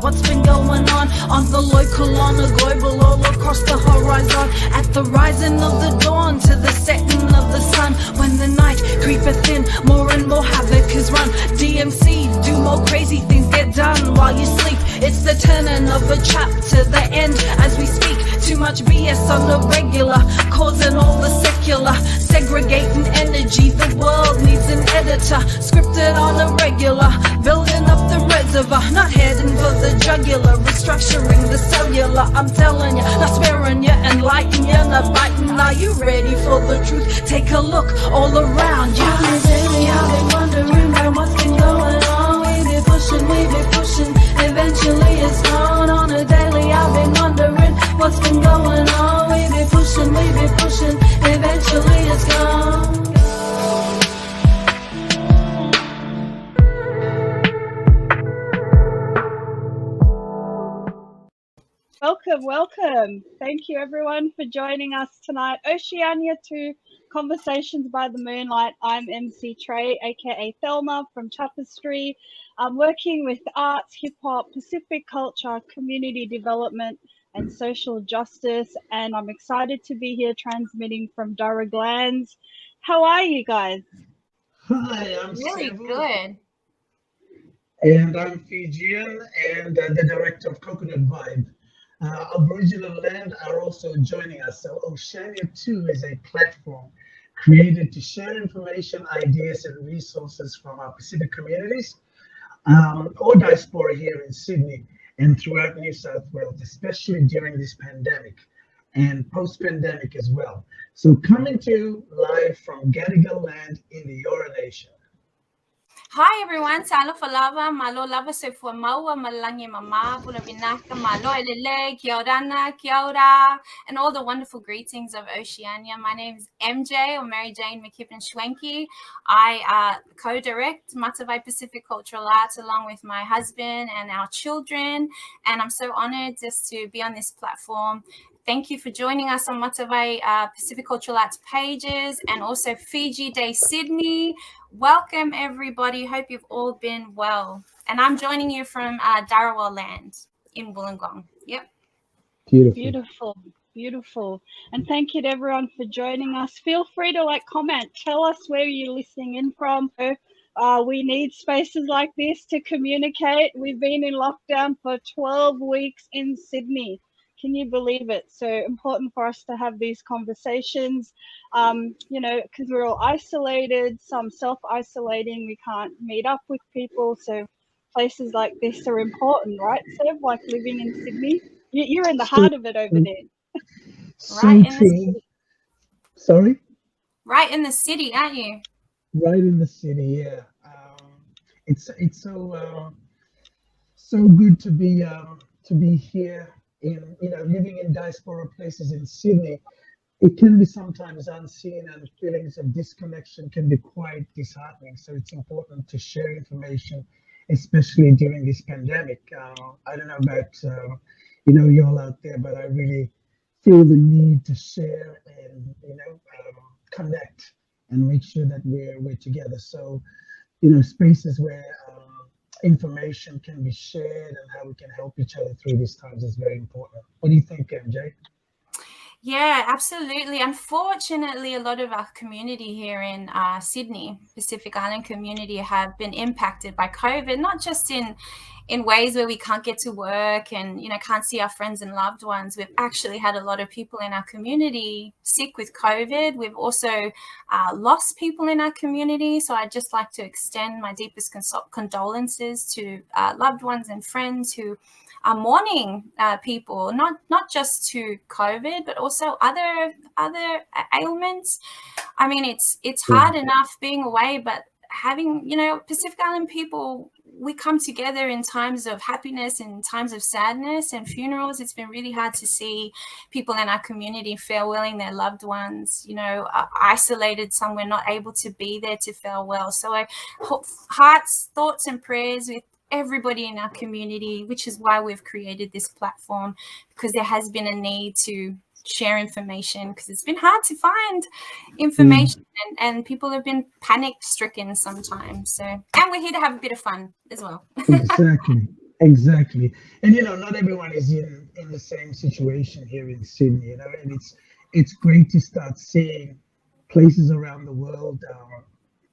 what's been going on the local, on the global, all across the horizon. At the rising of the dawn to the setting of the sun, when the night creepeth in, more and more havoc is run. DMC, do more crazy things, get done while you sleep. It's the turning of a chapter, the end as we speak. Too much BS on the regular, causing all the secular, segregating energy. The world needs an editor, scripted on a regular, building up the reservoir, not heading for the jugular, restructuring the cellular. I'm telling you, not sparing you, enlighten you, not biting. Are you ready for the truth? Take a look all around you. Lately I've been wondering about what's been going on. We be pushing, eventually it's gone. On a daily I've been wondering what's been going on. We be pushing, eventually it's gone. Welcome. Thank you everyone for joining us tonight. Oceania Tu, Conversations by the Moonlight. I'm MC Trey, aka Thelma from Tapestry. I'm working with arts, hip hop, Pacific culture, community development and social justice, and I'm excited to be here transmitting from Durra Glands. How are you guys? Hi, I'm Really Sevu, good. and I'm Fijian and the director of Coconut Vibe. Aboriginal land are also joining us. So Oceania Tu is a platform created to share information, ideas, and resources from our Pacific communities or diaspora here in Sydney and throughout New South Wales, especially during this pandemic and post-pandemic as well. So coming to you live from Gadigal land in the Eora Nation. Hi everyone, Salo Falava, Malo Lava Sefua Maua, Malangi Mama, Pula Vinaka, Malo Elele, Kia orana, Kia ora, and all the wonderful greetings of Oceania. My name is MJ or Mary Jane McKibbin Schwenke. I co-direct Matavai Pacific Cultural Arts along with my husband and our children, and I'm so honored just to be on this platform. Thank you for joining us on Matavai Pacific Cultural Arts pages and also Fiji Day Sydney. Welcome everybody. Hope you've all been well. And I'm joining you from Dharawal land in Wollongong. Yep. Beautiful. And thank you to everyone for joining us. Feel free to comment. Tell us where you're listening in from. We need spaces like this to communicate. We've been in lockdown for 12 weeks in Sydney. Can you believe it? So important for us to have these conversations, because we're all isolated, some self-isolating, we can't meet up with people. So places like this are important, right, Seb? Like living in Sydney, you're in the heart of it over there. So Right in true. the city. Sorry? Right in the city, aren't you? Right in the city, yeah. It's so good to be here in living in diaspora places in Sydney. It can be sometimes unseen, and feelings of disconnection can be quite disheartening. So it's important to share information, especially during this pandemic. I don't know about you all out there, but I really feel the need to share and connect and make sure that we're together. So spaces where information can be shared and how we can help each other through these times is very important. What do you think, MJ? Yeah, absolutely. Unfortunately, a lot of our community here in Sydney, Pacific Island community, have been impacted by COVID, not just in ways where we can't get to work and, can't see our friends and loved ones. We've actually had a lot of people in our community sick with COVID. We've also lost people in our community. So I'd just like to extend my deepest condolences to loved ones and friends who are mourning people, not just to COVID, but also other ailments. I mean, it's hard enough being away, but having, Pacific Island people, we come together in times of happiness and times of sadness and funerals. It's been really hard to see people in our community farewelling their loved ones, isolated somewhere, not able to be there to farewell. So I hope hearts, thoughts and prayers with everybody in our community, which is why we've created this platform, because there has been a need to share information, because it's been hard to find information and people have been panic stricken sometimes. So, and we're here to have a bit of fun as well. Exactly. Exactly. And not everyone is in the same situation here in Sydney, and it's great to start seeing places around the world,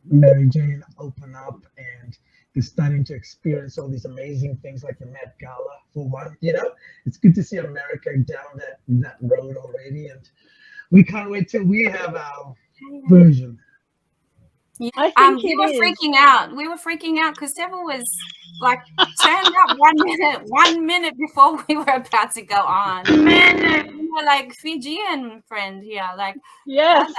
Mary Jane, open up, and they're starting to experience all these amazing things like the Met Gala for one. It's good to see America down that road already, and we can't wait till we have our version. Yeah. I think We it were is. freaking out. We were freaking out because Devil was like turned up 1 minute before we were about to go on. We were like Fijian friend here, like Yes.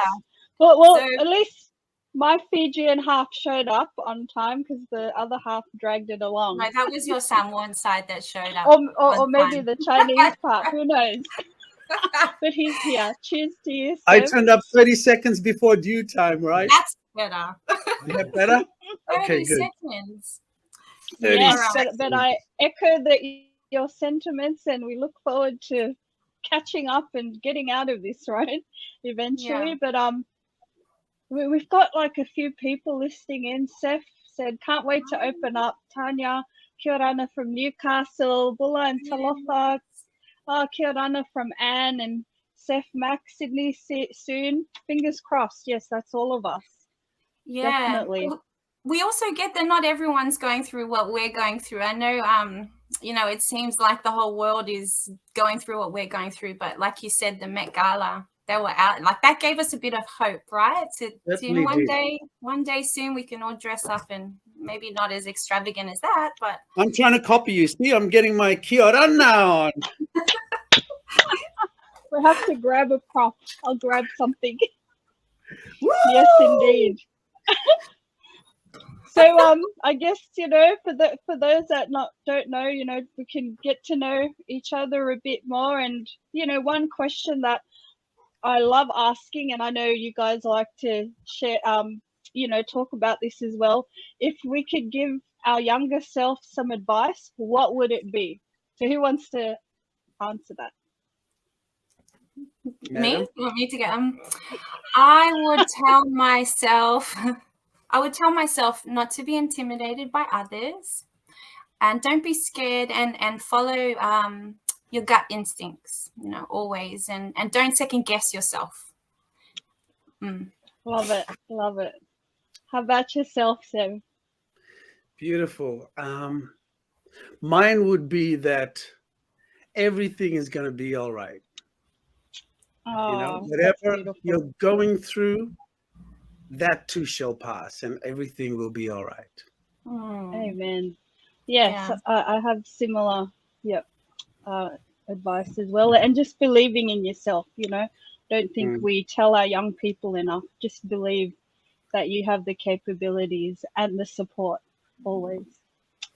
brother. Well, So at least my Fijian half showed up on time because the other half dragged it along. no, that was your Samoan side that showed up. Or maybe time. the Chinese part. Who knows? But he's here. Cheers to you, I Seb. turned up 30 seconds before due time, right? That's better. Is that better? 30 Okay, good. seconds. 30 Yes, Alright. but I echo your sentiments, and we look forward to catching up and getting out of this, right? Eventually. Yeah. But we've got like a few people listening in. Seth said, can't wait to open up. Tanya, kia rana from Newcastle. Bulla and Talofa. Kia rana from Anne and Seth Mac, Sydney soon. Fingers crossed. Yes, that's all of us. Yeah. Definitely. We also get that not everyone's going through what we're going through. I know, it seems like the whole world is going through what we're going through, but like you said, the Met Gala, they were out, like that gave us a bit of hope, right? To one day soon we can all dress up, and maybe not as extravagant as that, but I'm trying to copy you. See, I'm getting my kia ora now on. We have to grab a prop. I'll grab something. Woo! Yes, indeed. So I guess for those that don't know, we can get to know each other a bit more. And one question that I love asking, and I know you guys like to share, talk about this as well. If we could give our younger self some advice, what would it be? So who wants to answer that? Me? You want me to get them? I would tell myself not to be intimidated by others, and don't be scared, and follow your gut instincts, always, and don't second guess yourself. Love it. How about yourself, Seb? Beautiful. Mine would be that everything is going to be all right. Oh, Whatever you're going through, that too shall pass, and everything will be all right. Amen. Yes, Yeah. I have similar advice as well, and just believing in yourself. Don't think we tell our young people enough. Just believe that you have the capabilities and the support always.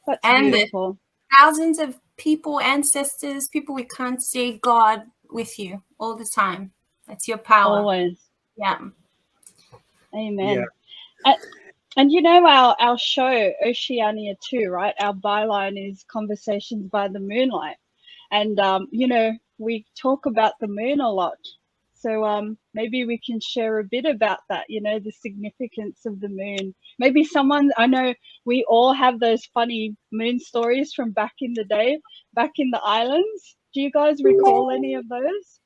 That's And beautiful. Thousands of people, ancestors, people we can't see, God with you all the time. That's your power. Always. Yeah. Amen. Yeah. And our show, Oceania Tu, right? Our byline is Conversations by the Moonlight. And, we talk about the moon a lot. So maybe we can share a bit about that, the significance of the moon. Maybe I know we all have those funny moon stories from back in the day, back in the islands. Do you guys recall any of those?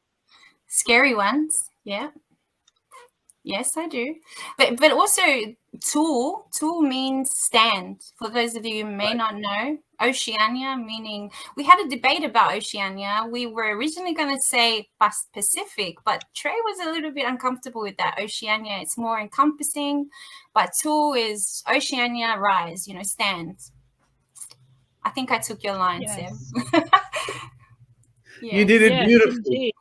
Scary ones. Yeah. Yes, I do. But also Tu means stand. For those of you who may not know, Oceania meaning, we had a debate about Oceania. We were originally going to say Pacific, but Trey was a little bit uncomfortable with that. Oceania, it's more encompassing, but Tu is Oceania, rise, stand. I think I took your line, Yes. Sam. You did it beautifully.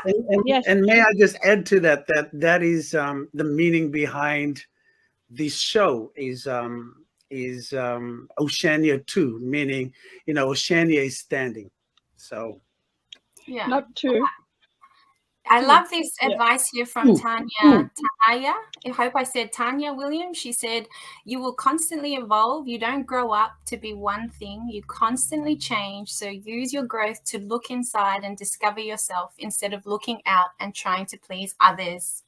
Indeed. And may I just add to that is the meaning behind this show is Oceania Tu, meaning Oceania is standing. So yeah, not two. I love this advice here from Tanya. I hope I said Tanya Williams. She said, you will constantly evolve. You don't grow up to be one thing. You constantly change. So use your growth to look inside and discover yourself instead of looking out and trying to please others.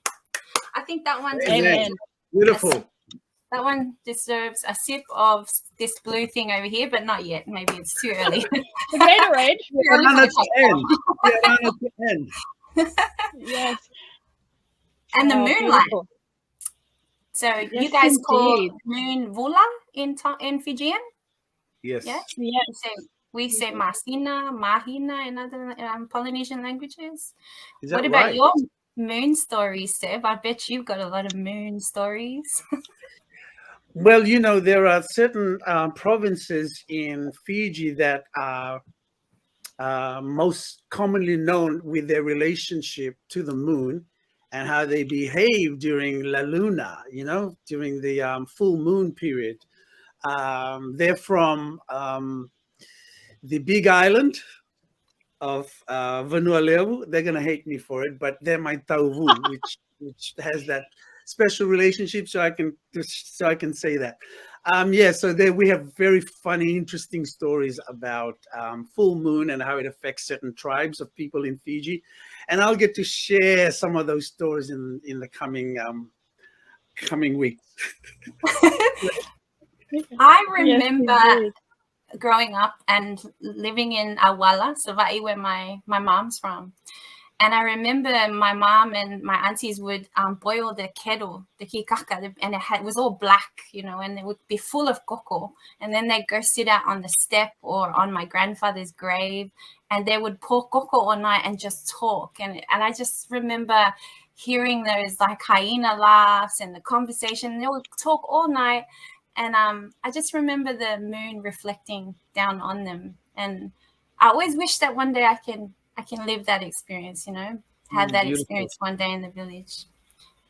I think that one's Amen. Beautiful. That one deserves a sip of this blue thing over here, but not yet. Maybe it's too early. The Gatorade. Yeah, Anna to end. Yeah, Anna to end. Yes. And the Moonlight. Beautiful. So Yes, you guys call indeed. moon Vula in Fijian? Yes. Yeah. Yeah. We say Masina, Mahina in other Polynesian languages. Is that What about right? your moon stories, Seb? I bet you've got a lot of moon stories. Well, you know, there are certain provinces in Fiji that are most commonly known with their relationship to the moon and how they behave during La Luna, you know, during the full moon period. They're from the Big Island of Vanuatu. They're going to hate me for it, but they're my Tauvu, which has that special relationship, so I can say that. Yeah, so there we have very funny, interesting stories about full moon and how it affects certain tribes of people in Fiji, and I'll get to share some of those stories in the coming weeks. I remember Yes, growing up and living in Awala, Savai, where my mom's from. And I remember my mom and my aunties would boil the kettle, the kikaka, and it was all black, you know, and it would be full of koko. And then they'd go sit out on the step or on my grandfather's grave, and they would pour koko all night and just talk. And I just remember hearing those like hyena laughs and the conversation. They would talk all night. And I just remember the moon reflecting down on them. And I always wish that one day I can live that experience, you know, have that Beautiful. experience one day in the village.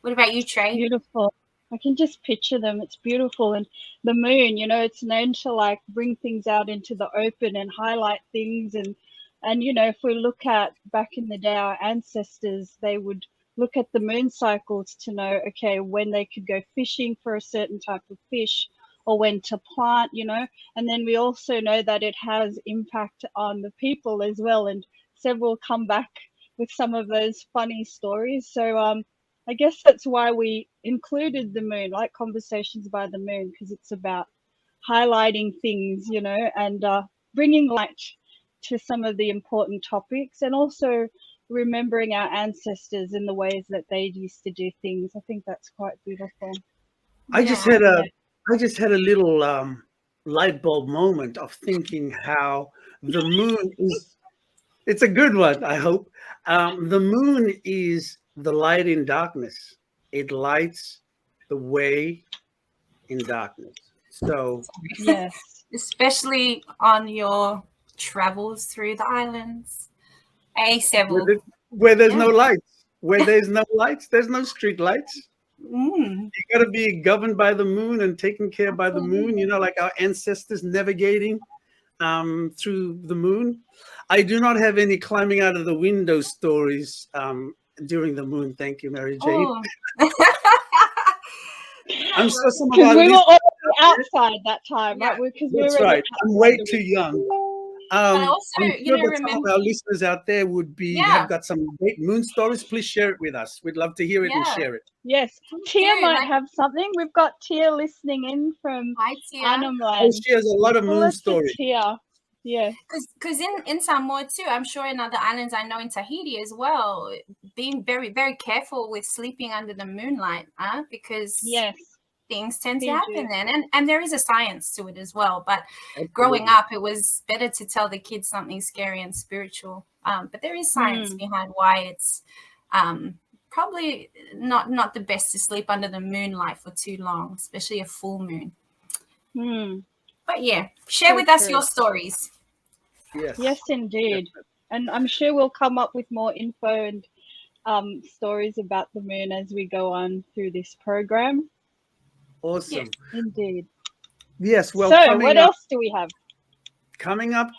What about you, Trey? beautiful. I can just picture them. It's beautiful. And the moon, you know, it's known to like bring things out into the open and highlight things. And you know, if we look at back in the day, our ancestors, they would look at the moon cycles to know, okay, when they could go fishing for a certain type of fish or when to plant, you know. And then we also know that it has impact on the people as well. And several come back with some of those funny stories. So I guess that's why we included the moon, like Conversations by the Moon, because it's about highlighting things, you know, and bringing light to some of the important topics, and also remembering our ancestors in the ways that they used to do things. I think that's quite beautiful. I just had a little light bulb moment of thinking how the moon is. It's a good one, I hope. The moon is the light in darkness. It lights the way in darkness. So Yes. Especially on your travels through the islands. several. where there's no lights, there's no street lights. You got to be governed by the moon and taken care by the moon. You know, like our ancestors navigating through the moon. I do not have any climbing out of the window stories during the moon. Thank you, Mary Jane. I'm sure some of our we were listeners all outside that time, right? That's right. I'm way too young. also, I'm you sure know, that some remember- of our listeners out there would be have got some great moon stories. Please share it with us. We'd love to hear it and share it. Yes, Tia might like- have something. We've got Tia listening in from Hi, Tia. Arnhem She has a lot of moon Let's get stories. Tia. Yeah. Because in Samoa too, I'm sure in other islands, I know in Tahiti as well, being very, very careful with sleeping under the moonlight, because Yes. things tend to Fiji. happen then. And there is a science to it as well. But Absolutely. growing up, it was better to tell the kids something scary and spiritual. But there is science behind why it's probably not the best to sleep under the moonlight for too long, especially a full moon. But yeah, share with us your stories. Yes, indeed. And I'm sure we'll come up with more info and stories about the moon as we go on through this program. Awesome. Indeed. Yes. Well, so what else do we have? Coming up.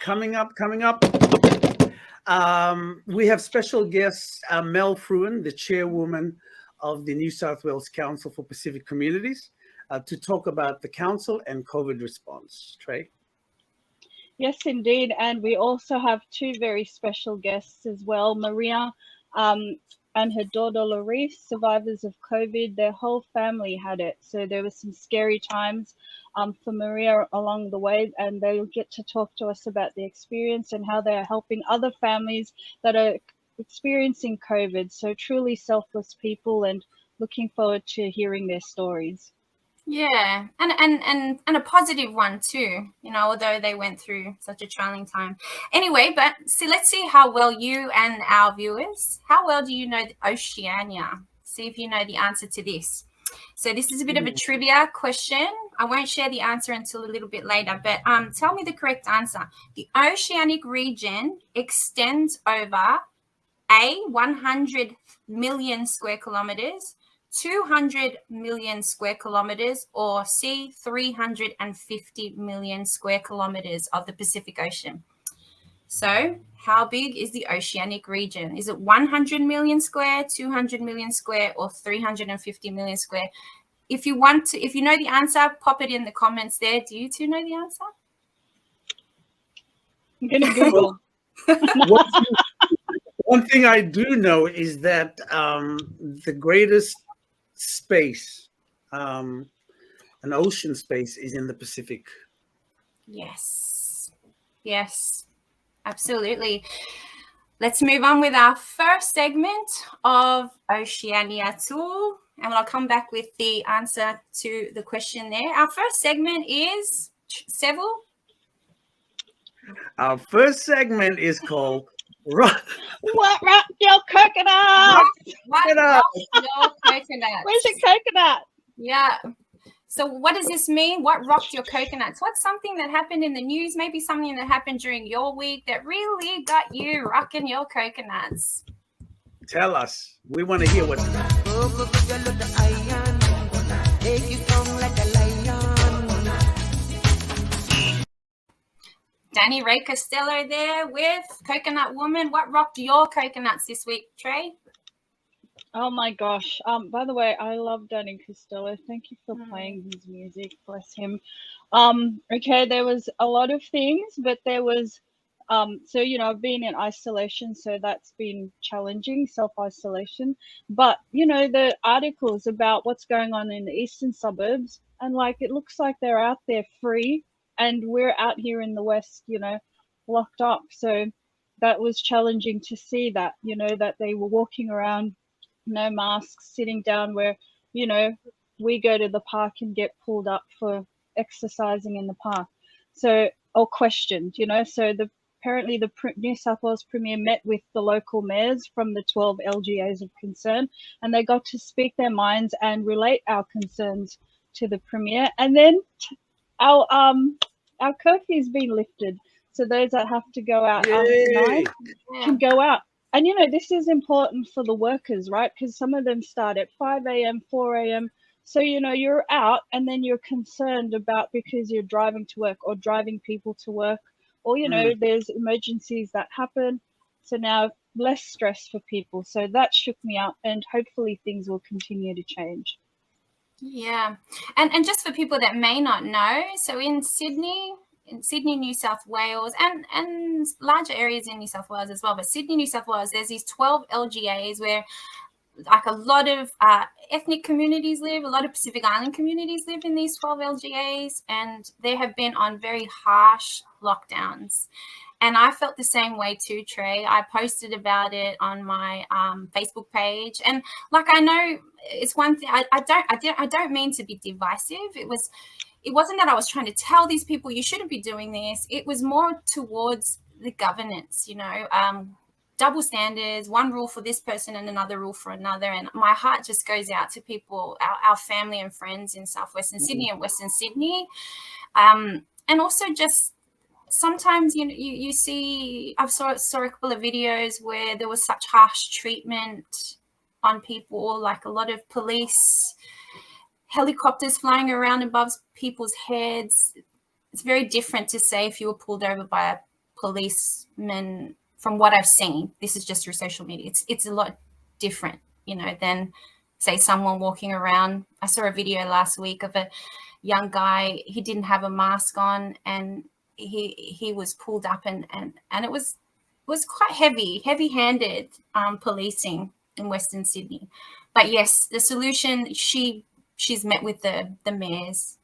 We have special guests, Mel Fruin, the chairwoman of the New South Wales Council for Pacific Communities, to talk about the council and COVID response. Trey? Yes, indeed. And we also have two very special guests as well. Maria and her daughter Larice, survivors of COVID. Their whole family had it. So there were some scary times for Maria along the way, and they'll get to talk to us about the experience and how they are helping other families that are experiencing COVID. So truly selfless people, and looking forward to hearing their stories. Yeah, and a positive one too, you know, although they went through such a trying time. Anyway, but see, let's see how well you and our viewers, how well do you know the Oceania? See if you know the answer to this. So this is a bit of a trivia question. I won't share the answer until a little bit later, but tell me the correct answer. The Oceanic region extends over A, 100 million square kilometers, 200 million square kilometers, or C, 350 million square kilometers of the Pacific Ocean. So how big is the Oceanic region? Is it 100 million square, 200 million square, or 350 million square? If you want to, if you know the answer, pop it in the comments there. Do you two know the answer? I'm going to Google. One thing I do know is that the greatest space, an ocean space, is in the Pacific. Yes. Yes, absolutely. Let's move on with our first segment of Oceania Tu, and I'll come back with the answer to the question there. Our first segment is Seville. Our first segment is called What rock your coconut? What rock your coconut? Where's your coconut? Yeah. So what does this mean? What rocked your coconuts? What's something that happened in the news? Maybe something that happened during your week that really got you rocking your coconuts. Tell us. We want to hear what. Danny Ray Costello there with Coconut Woman. What rocked your coconuts this week, Trey? Oh my gosh. By the way, I love Danny Costello. Thank you for playing his music. Bless him. Okay, there was a lot of things, but there was so you know, I've been in isolation, so that's been challenging, self-isolation. But you know, the articles about what's going on in the eastern suburbs, and like it looks like they're out there free, and we're out here in the west, you know, locked up. So that was challenging to see that, you know, that they were walking around no masks, sitting down where, you know, we go to the park and get pulled up for exercising in the park. So, or questioned, you know. So apparently the New South Wales Premier met with the local mayors from the 12 LGAs of concern, and they got to speak their minds and relate our concerns to the Premier. And then our curfew's been lifted, so those that have to go out after 9 can go out. And, you know, this is important for the workers, right? Because some of them start at 5 a.m., 4 a.m. So, you know, you're out and then you're concerned about because you're driving to work or driving people to work, or, you know, there's emergencies that happen. So now less stress for people. So that shook me up, and hopefully things will continue to change. Yeah. And just for people that may not know, so in Sydney, New South Wales, and larger areas in New South Wales as well, but Sydney, New South Wales, there's these 12 LGAs where like a lot of ethnic communities live, a lot of Pacific Island communities live in these 12 LGAs, and they have been on very harsh lockdowns. And I felt the same way too, Trey. I posted about it on my Facebook page, and like, I know it's one thing. I don't mean to be divisive. It wasn't that I was trying to tell these people you shouldn't be doing this. It was more towards the governance, you know, double standards, one rule for this person and another rule for another. And my heart just goes out to people, our family and friends in Southwestern Sydney and Western Sydney. And also just sometimes, you know, you see, I saw a couple of videos where there was such harsh treatment on people, like a lot of police helicopters flying around above people's heads. It's very different to say if you were pulled over by a policeman. From what I've seen, this is just through social media, it's a lot different, you know, than say someone walking around. I saw a video last week of a young guy. He didn't have a mask on, and he was pulled up, and it was quite heavy-handed policing Western Sydney. But yes, the solution, she's met with the mayors,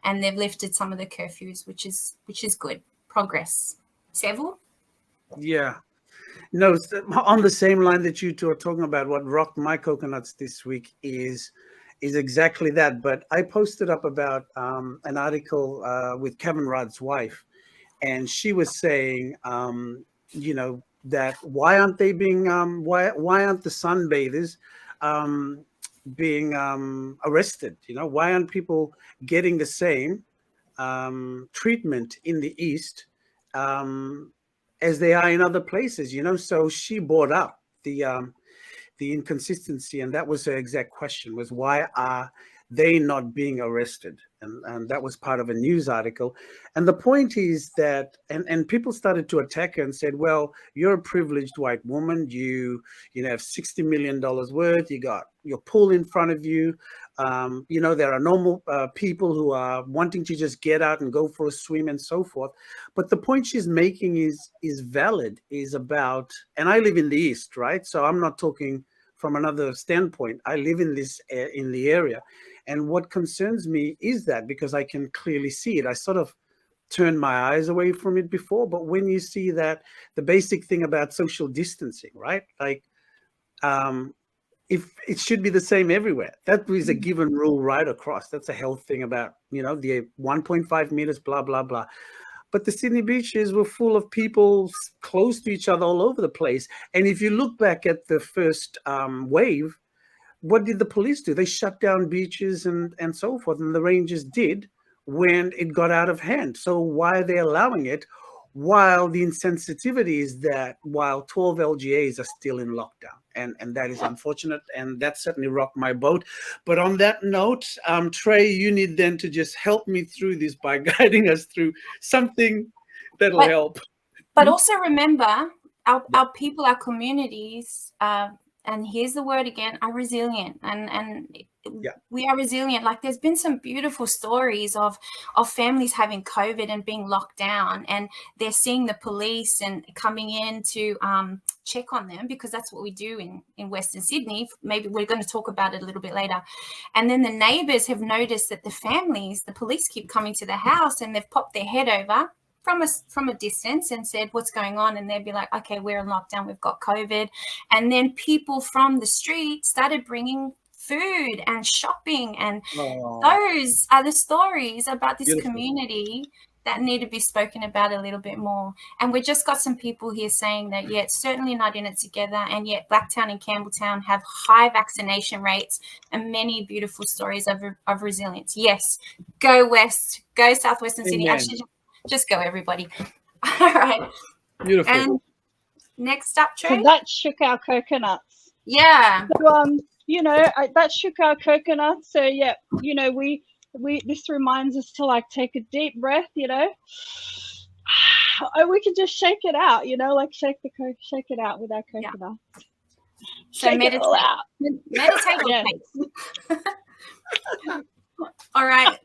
and they've lifted some of the curfews, which is good progress. Seville? Yeah. No, on the same line that you two are talking about, what rocked my coconuts this week is exactly that. But I posted up about an article with Kevin Rudd's wife, and she was saying, that why aren't they being why aren't the sunbathers being arrested? Why aren't people getting the same treatment in the East as they are in other places? So she brought up the inconsistency, and that was her exact question: was why are they not being arrested? And that was part of a news article. And the point is that, and people started to attack her and said, well, you're a privileged white woman. You have $60 million worth. You got your pool in front of you. There are normal people who are wanting to just get out and go for a swim and so forth. But the point she's making is valid, is about, and I live in the East, right? So I'm not talking from another standpoint. I live in the area. And what concerns me is that, because I can clearly see it, I sort of turned my eyes away from it before. But when you see that, the basic thing about social distancing, right? Like, if it should be the same everywhere. That is a given rule right across. That's a health thing about, the 1.5 meters, blah, blah, blah. But the Sydney beaches were full of people close to each other all over the place. And if you look back at the first wave, what did the police do? They shut down beaches and so forth. And the rangers did when it got out of hand. So why are they allowing it? While the insensitivity is that while 12 LGAs are still in lockdown. And that is unfortunate. And that certainly rocked my boat. But on that note, Trey, you need then to just help me through this by guiding us through something that'll help. But also remember, our people, our communities, and here's the word again, are resilient. And we are resilient. Like, there's been some beautiful stories of families having COVID and being locked down, and they're seeing the police and coming in to check on them, because that's what we do in Western Sydney. Maybe we're going to talk about it a little bit later. And then the neighbours have noticed that the police keep coming to the house, and they've popped their head over from a distance and said, what's going on? And they'd be like, okay, we're in lockdown, we've got COVID. And then people from the street started bringing food and shopping. And those are the stories about this community that need to be spoken about a little bit more. And we just got some people here saying that, it's certainly not in it together. And yet Blacktown and Campbelltown have high vaccination rates and many beautiful stories of resilience. Yes, go West, go Southwestern Sydney. Actually, just go, everybody. All right. Beautiful. And next up, Trey. So that shook our coconuts. Yeah. So, that shook our coconuts. So yeah, we this reminds us to like take a deep breath. We can just shake it out. Like shake it out with our coconut. Yeah. So meditate. Meditate. Yeah. All right.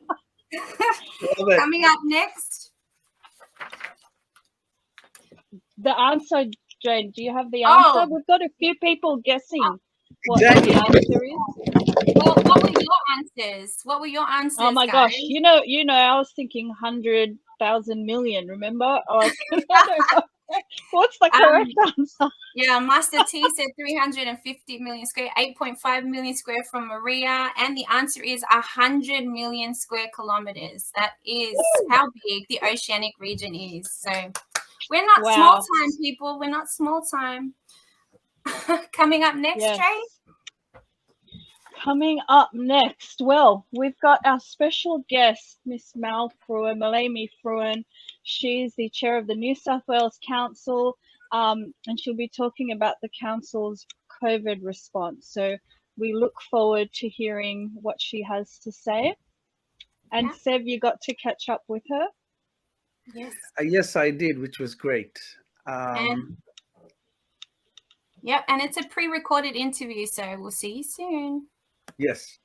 Coming up next. The answer, Jane, do you have the answer? We've got a few people guessing what the answer is. Well, what were your answers? Oh my gosh, you know, I was thinking 100,000 million, remember? I don't know. What's the correct answer? Yeah, Master T said 350 million square, 8.5 million square from Maria. And the answer is 100 million square kilometers. That is how big the oceanic region is. So we're not small time, people. We're not small time. Coming up next, Trey? Coming up next, well, we've got our special guest, Miss Malamy Fruin. She's the chair of the New South Wales Council, and she'll be talking about the council's COVID response. So we look forward to hearing what she has to say. And Sev, you got to catch up with her? Yes. Yes, I did, which was great. And it's a pre-recorded interview, so we'll see you soon. Yes.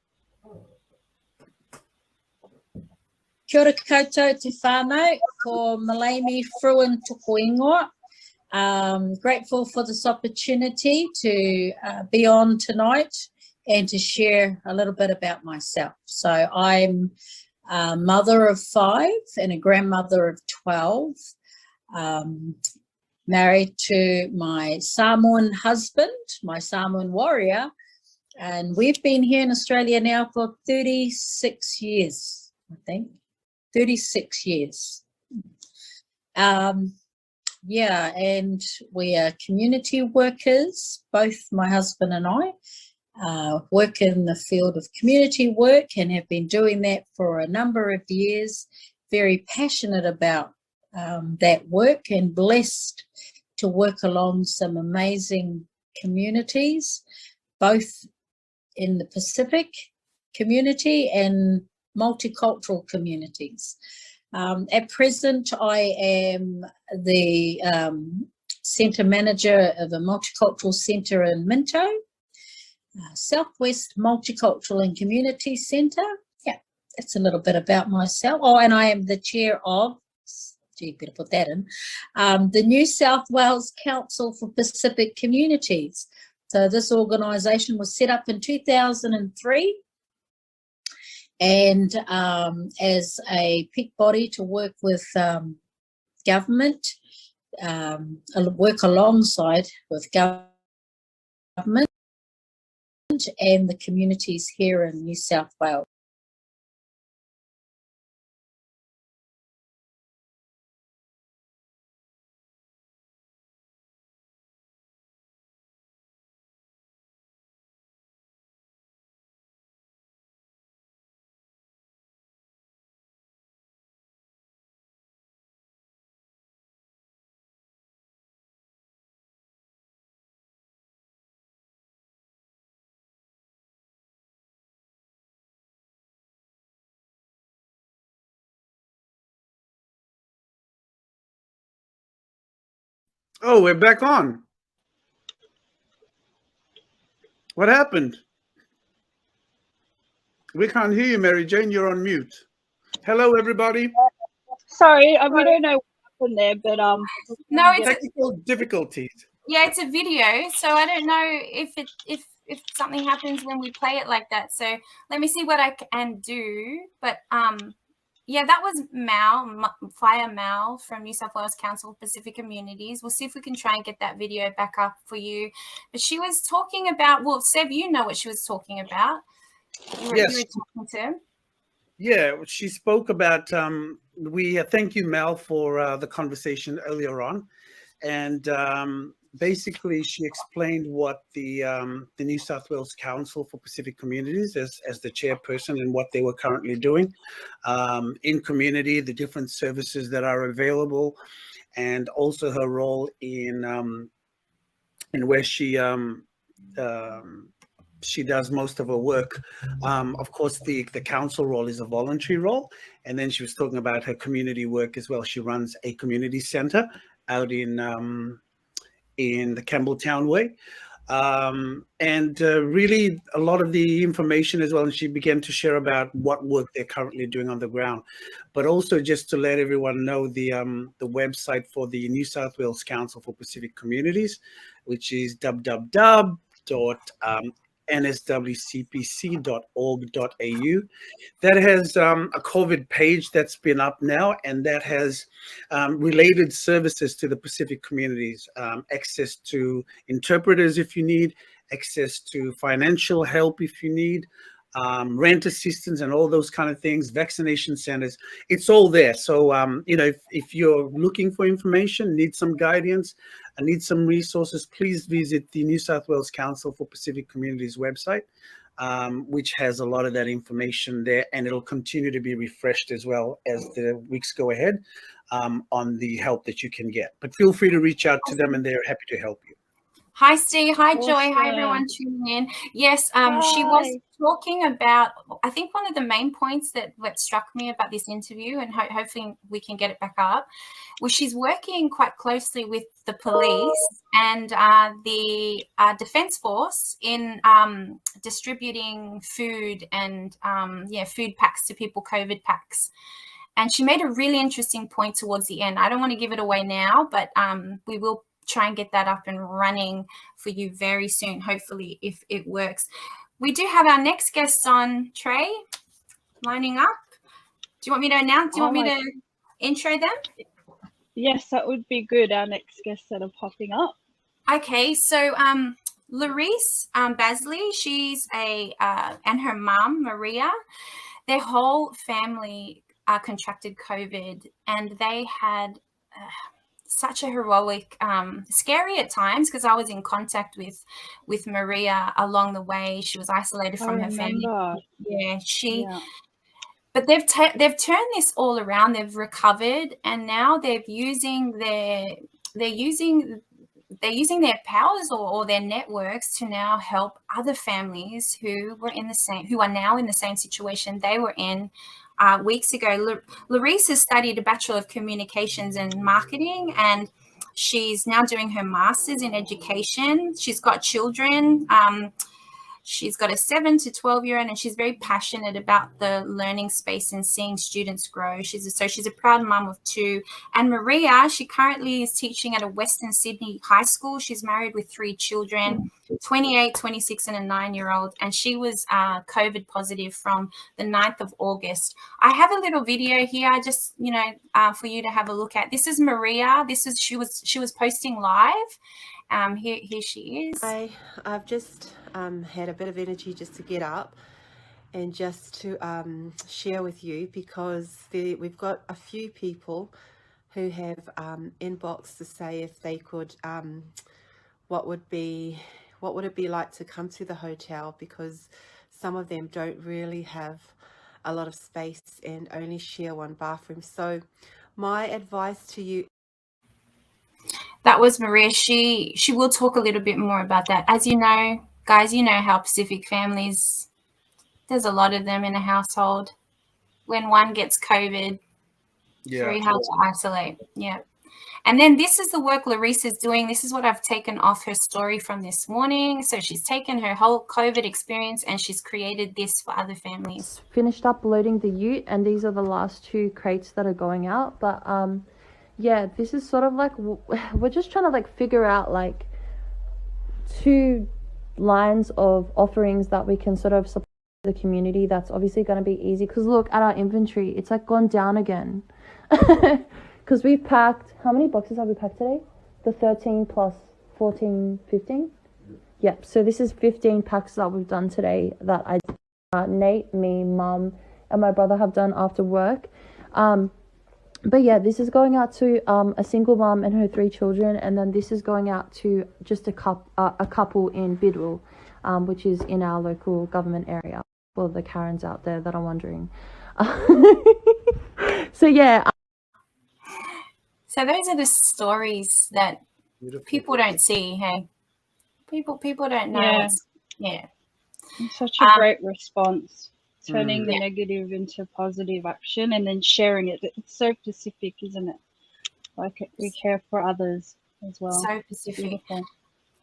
Kia ora koutou te whānau, ko Malamy Fruin toko ingoa. Grateful for this opportunity to be on tonight and to share a little bit about myself. So I'm a mother of 5 and a grandmother of 12, married to my Samoan husband, my Samoan warrior, and we've been here in Australia now for 36 years, I think. 36 years. Yeah, and we are community workers, both my husband and I. Work in the field of community work and have been doing that for a number of years. Very passionate about that work and blessed to work along some amazing communities, both in the Pacific community and multicultural communities. At present, I am the centre manager of a multicultural centre in Minto, Southwest Multicultural and Community Centre. Yeah, that's a little bit about myself. Oh, and I am the chair of, gee, better put that in, the New South Wales Council for Pacific Communities. So this organisation was set up in 2003 and as a peak body to work with government, work alongside with government and the communities here in New South Wales. Oh, we're back on. What happened? We can't hear you, Mary Jane. You're on mute. Hello, everybody. Sorry, we don't know what happened there, but no, it's technical difficulties. Yeah, it's a video, so I don't know if something happens when we play it like that. So let me see what I can do. But yeah, that was Fire Mal from New South Wales Council of Pacific Communities. We'll see if we can try and get that video back up for you. But she was talking about, well, Seb, you know what she was talking about. Yes. You were talking to. Yeah, she spoke about, we thank you, Mel, for the conversation earlier on. And basically, she explained what the New South Wales Council for Pacific Communities, as the chairperson, and what they were currently doing in community, the different services that are available, and also her role in where she does most of her work. Of course, the council role is a voluntary role, and then she was talking about her community work as well. She runs a community centre out in the Campbelltown Way, and really a lot of the information as well. And she began to share about what work they're currently doing on the ground, but also just to let everyone know the website for the New South Wales Council for Pacific Communities, which is www.nswcpc.org.au. That has a COVID page that's been up now, and that has related services to the Pacific communities, access to interpreters if you need, access to financial help if you need, rent assistance and all those kind of things, vaccination centers. It's all there. So, if you're looking for information, need some guidance, and need some resources, please visit the New South Wales Council for Pacific Communities website, which has a lot of that information there, and it'll continue to be refreshed as well as the weeks go ahead on the help that you can get. But feel free to reach out to them, and they're happy to help you. Hi, Steve. Hi, Joy. Awesome. Hi, everyone tuning in. Yes, she was talking about, I think one of the main points that struck me about this interview, and hopefully we can get it back up, was she's working quite closely with the police and the Defence Force in distributing food and, food packs to people, COVID packs. And she made a really interesting point towards the end. I don't want to give it away now, but we will try and get that up and running for you very soon, hopefully, if it works. We do have our next guests on, Trey, lining up. Do you want me to announce? Do you want me to intro them? Yes, that would be good. Our next guests that are popping up. Okay, so Larice Basley, she's and her mum, Maria, their whole family contracted COVID, and they had such a heroic, scary at times, because I was in contact with Maria along the way. She was isolated from her family. Yeah, but they've turned this all around. They've recovered, and now they're using their powers or their networks to now help other families who are now in the same situation they were in weeks ago. Larice has studied a Bachelor of Communications and Marketing, and she's now doing her master's in education. She's got children. She's got a 7 to 12-year-old, and she's very passionate about the learning space and seeing students grow. She's a proud mum of 2. And Maria, she currently is teaching at a Western Sydney high school. She's married with 3 children, 28, 26, and a 9-year-old. And she was COVID positive from the 9th of August. I have a little video here, just, for you to have a look at. This is Maria. She was posting live. Here she is. I've just had a bit of energy just to get up and just to share with you, because we've got a few people who have inboxed to say if they could, what would it be like to come to the hotel, because some of them don't really have a lot of space and only share one bathroom. So my advice to you. That was Maria. She will talk a little bit more about that. As you know, guys, you know how Pacific families, there's a lot of them in a household. When one gets COVID, it's very hard to isolate. Yeah. And then this is the work Larice is doing. This is what I've taken off her story from this morning. So she's taken her whole COVID experience and she's created this for other families. Finished up loading the ute, and these are the last 2 crates that are going out. But yeah, this is sort of like, we're just trying to like figure out like 2 lines of offerings that we can sort of support the community. That's obviously going to be easy, because look at our inventory, it's like gone down again. Because we've packed, how many boxes have we packed today? The 13 plus 14, 15? Yep, so this is 15 packs that we've done today that Nate, me, Mum, and my brother have done after work. But yeah, this is going out to a single mum and her 3 children, and then this is going out to just a couple in Bidwell, which is in our local government area, for the Karens out there that are wondering. So yeah. So those are the stories that people don't see. Hey, people don't know. Yeah. It's such a great response. Turning the negative into positive action and then sharing it. It's so Pacific, isn't it? Like, we care for others as well. So Pacific. Beautiful.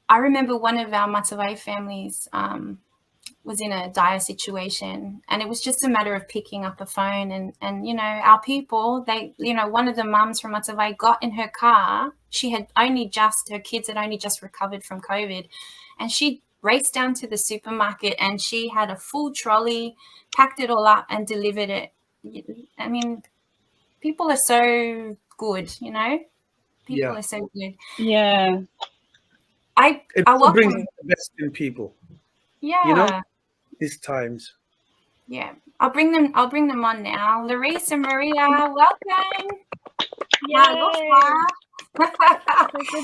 I remember one of our Matawai families was in a dire situation, and it was just a matter of picking up a phone and our people, one of the mums from Matawai got in her car. Her kids had only just recovered from COVID, and she raced down to the supermarket and she had a full trolley, packed it all up and delivered it. I mean, people are so good, People are so good. Yeah. I brings the best in people. Yeah. These times. Yeah. I'll bring them on now. Larice and Maria, welcome. Yay. So good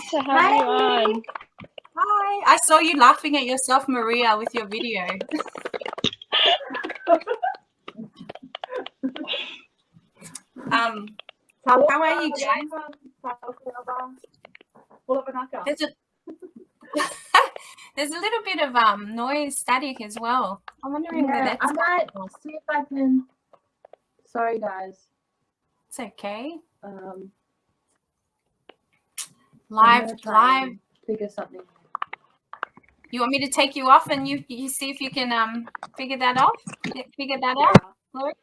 to have you on. Hi. I saw you laughing at yourself, Maria, with your video. How are you guys? There's a little bit of noise, static as well. I'm wondering whether that's... I might see if I can... Sorry, guys. It's okay. Live. Figure something. You want me to take you off and you see if you can figure that out? Figure that out, Lori?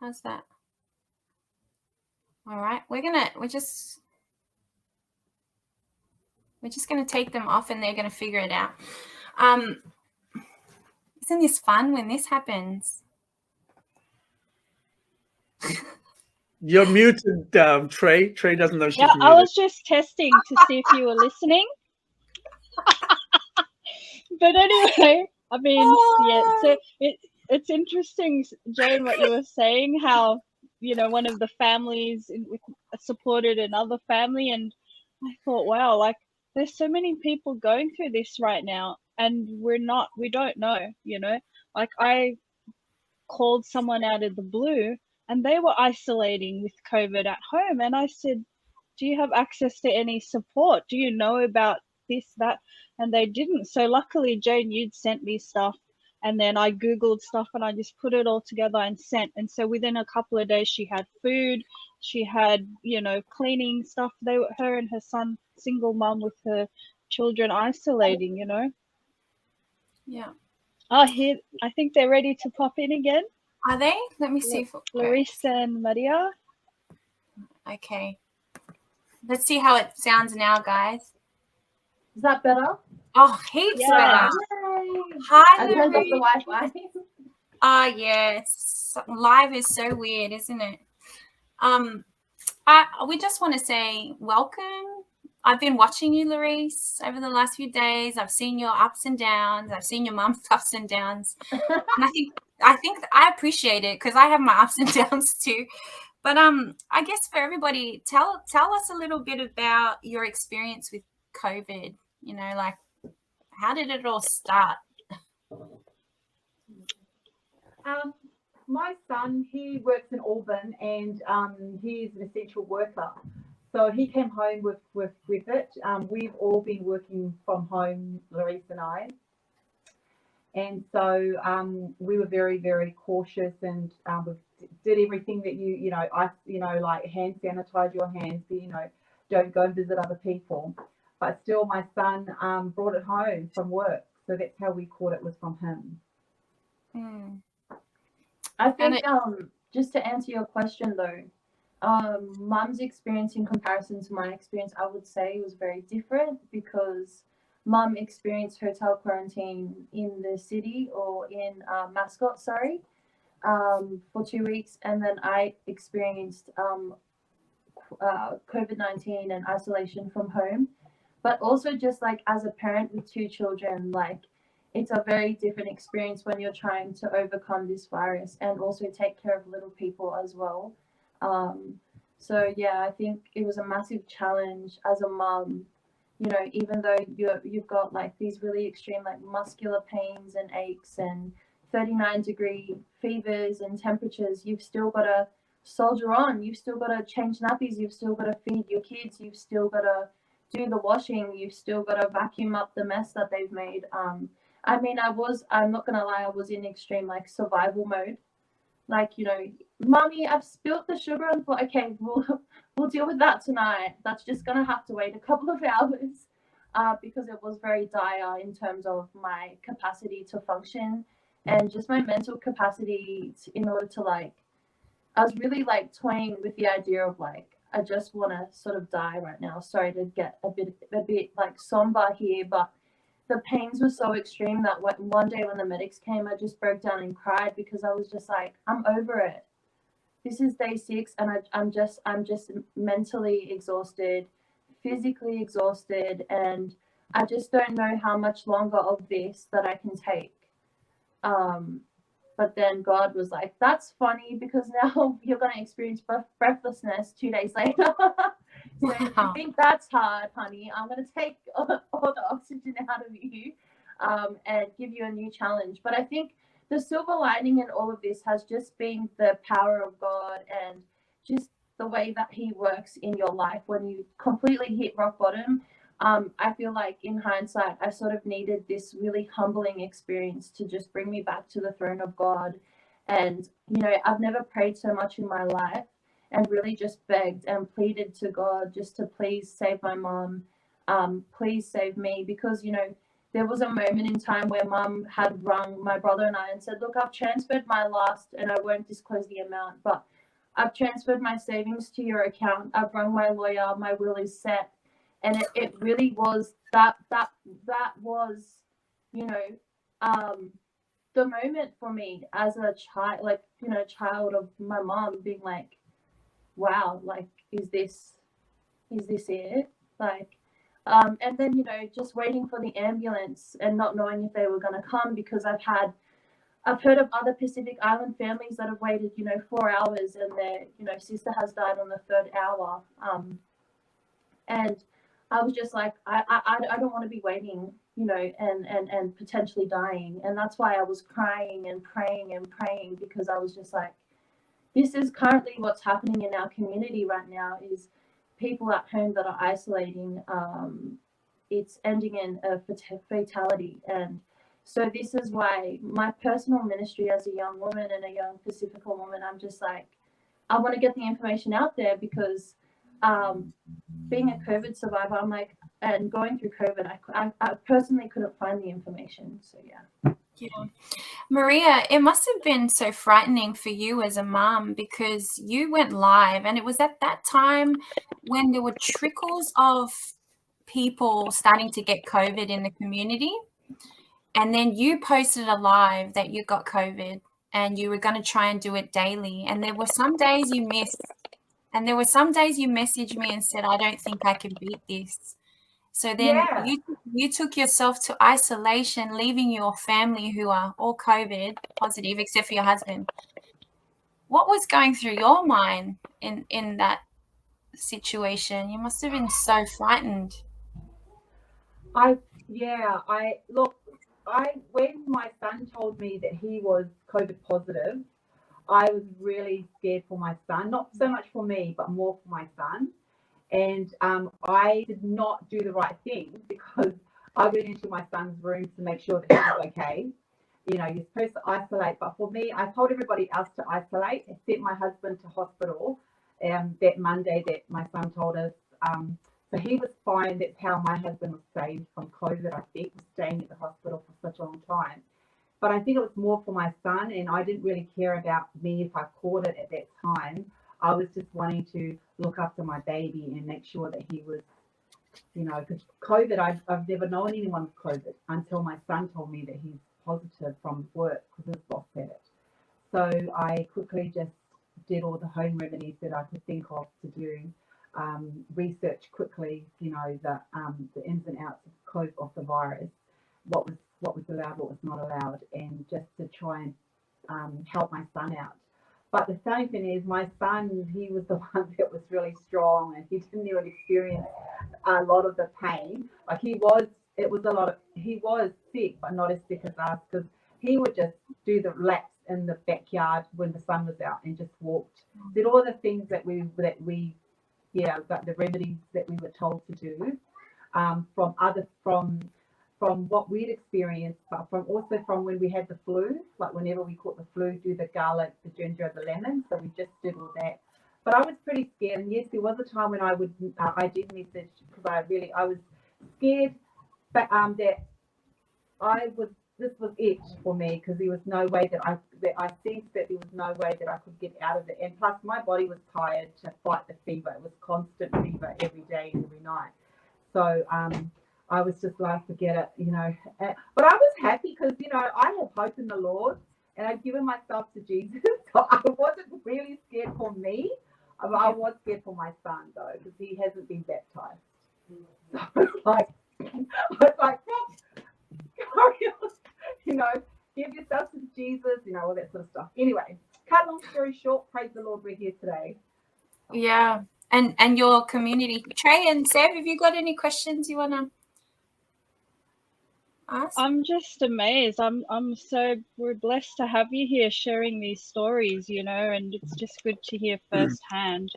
How's that? All right, we're just We're just going to take them off and they're going to figure it out. Isn't this fun when this happens? You're muted, Trey. Trey doesn't know she's Yeah, muted. I was just testing to see if you were listening. But anyway, I mean, yeah, so it's interesting, Jane, what you were saying, how, you know, one of the families supported another family, and I thought, wow, like there's so many people going through this right now, and we don't know, you know, like I called someone out of the blue and they were isolating with COVID at home, and I said, do you have access to any support? Do you know about this, that? And they didn't. So luckily, Jane, you'd sent me stuff, and then I Googled stuff and I just put it all together and sent. And so within a couple of days, she had food, she had, you know, cleaning stuff. Her and her son, single mom with her children isolating, you know. Yeah. Oh, here, I think they're ready to pop in again. Are they? Let me see. Larissa and Maria. Okay. Let's see how it sounds now, guys. Is that better? Oh, heaps better. Yay. Hi, I turned off the Larissa. Wi-Fi. Oh, yeah. Live is so weird, isn't it? We just want to say welcome. I've been watching you, Larissa, over the last few days. I've seen your ups and downs. I've seen your mum's ups and downs. And I think I appreciate it because I have my ups and downs too. But I guess for everybody, tell us a little bit about your experience with COVID. You know, like how did it all start? My son, he works in Auburn, and he's an essential worker. So he came home with it. We've all been working from home, Larissa and I. And so we were very, very cautious, and did everything that like hand sanitize your hands, don't go and visit other people. But still, my son brought it home from work. So that's how we caught it, was from him. Mm. I think just to answer your question though, Mum's experience in comparison to my experience, I would say was very different, because Mum experienced hotel quarantine in the city, or in Mascot, for 2 weeks, and then I experienced COVID-19 and isolation from home. But also, just like as a parent with 2 children, like it's a very different experience when you're trying to overcome this virus and also take care of little people as well. So yeah, I think it was a massive challenge as a mum. You know, even though you've got like these really extreme like muscular pains and aches and 39-degree fevers and temperatures, you've still got to soldier on. You've still got to change nappies. You've still got to feed your kids. You've still got to do the washing. You've still got to vacuum up the mess that they've made. I mean, I'm not gonna lie, I was in extreme like survival mode. Like, you know, Mommy, I've spilt the sugar on the floor. Okay, we'll deal with that tonight. That's just gonna have to wait a couple of hours, because it was very dire in terms of my capacity to function and just my mental capacity in order to like, I was really like toying with the idea of like, I just want to sort of die right now. Sorry to get a bit like somber here, but the pains were so extreme that one day when the medics came, I just broke down and cried, because I was just like, I'm over it. This is day 6, and I'm just mentally exhausted, physically exhausted, and I just don't know how much longer of this that I can take. But then God was like, that's funny, because now you're going to experience breathlessness 2 days later. So if you think that's hard, honey, I'm going to take all the oxygen out of you and give you a new challenge. But I think the silver lining in all of this has just been the power of God, and just the way that he works in your life when you completely hit rock bottom. I feel like in hindsight, I sort of needed this really humbling experience to just bring me back to the throne of God. And, you know, I've never prayed so much in my life, and really just begged and pleaded to God just to please save my mom. Please save me, because, you know, there was a moment in time where Mum had rung my brother and I and said, look, I've transferred my last, and I won't disclose the amount, but I've transferred my savings to your account. I've rung my lawyer. My will is set. And it really was that was, you know, the moment for me as a child, like, you know, child of my mom, being like, wow, like, is this it? Like, and then, you know, just waiting for the ambulance and not knowing if they were going to come, because I've heard of other Pacific Island families that have waited, you know, 4 hours, and their, you know, sister has died on the 3rd hour. And I was just like, I don't want to be waiting, you know, and potentially dying. And that's why I was crying and praying, because I was just like, this is currently what's happening in our community right now, is people at home that are isolating. It's ending in a fatality. And so this is why my personal ministry as a young woman and a young Pacifica woman, I'm just like, I want to get the information out there, because being a COVID survivor, I'm like, and going through COVID, I personally couldn't find the information. So yeah. Yeah. Maria, it must have been so frightening for you as a mom, because you went live, and it was at that time when there were trickles of people starting to get COVID in the community. And then you posted a live that you got COVID, and you were going to try and do it daily. And there were some days you missed, and there were some days you messaged me and said, I don't think I can beat this. So then you took yourself to isolation, leaving your family who are all COVID positive, except for your husband. What was going through your mind in that situation? You must have been so frightened. When my son told me that he was COVID positive, I was really scared for my son, not so much for me, but more for my son. And I did not do the right thing, because I went into my son's room to make sure that he was okay. You know, you're supposed to isolate, but for me, I told everybody else to isolate. I sent my husband to hospital that Monday that my son told us. So he was fine. That's how my husband was saved from COVID, I think, was staying at the hospital for such a long time. But I think it was more for my son, and I didn't really care about me if I caught it at that time. I was just wanting to look after my baby and make sure that he was, you know, because COVID, I've never known anyone with COVID until my son told me that he's positive from work, because his boss had it. So I quickly just did all the home remedies that I could think of to do, research quickly, you know, the ins and outs of the virus, what was allowed, what was not allowed, and just to try and help my son out. But the funny thing is, my son, he was the one that was really strong, and he didn't even experience a lot of the pain. Like he was sick, but not as sick as us, because he would just do the laps in the backyard when the sun was out and just walked, did all the things that we but the remedies that we were told to do, from what we'd experienced, but from when we had the flu, like whenever we caught the flu, do the garlic, the ginger, the lemon. So we just did all that. But I was pretty scared. And yes, there was a time when I did message, because I was scared, but this was it for me, because there was no way that I sensed that there was no way that I could get out of it. And plus my body was tired to fight the fever. It was constant fever every day and every night. So, I was just like, forget it, you know. But I was happy, because, you know, I have hope in the Lord, and I've given myself to Jesus. So I wasn't really scared for me. I was scared for my son, though, because he hasn't been baptized. So I was like, you know, give yourself to Jesus, you know, all that sort of stuff. Anyway, cut long story short, praise the Lord, we're here today. Yeah. And your community. Trey and Sam, have you got any questions you want to ask? I'm just amazed. We're blessed to have you here sharing these stories, you know, and it's just good to hear firsthand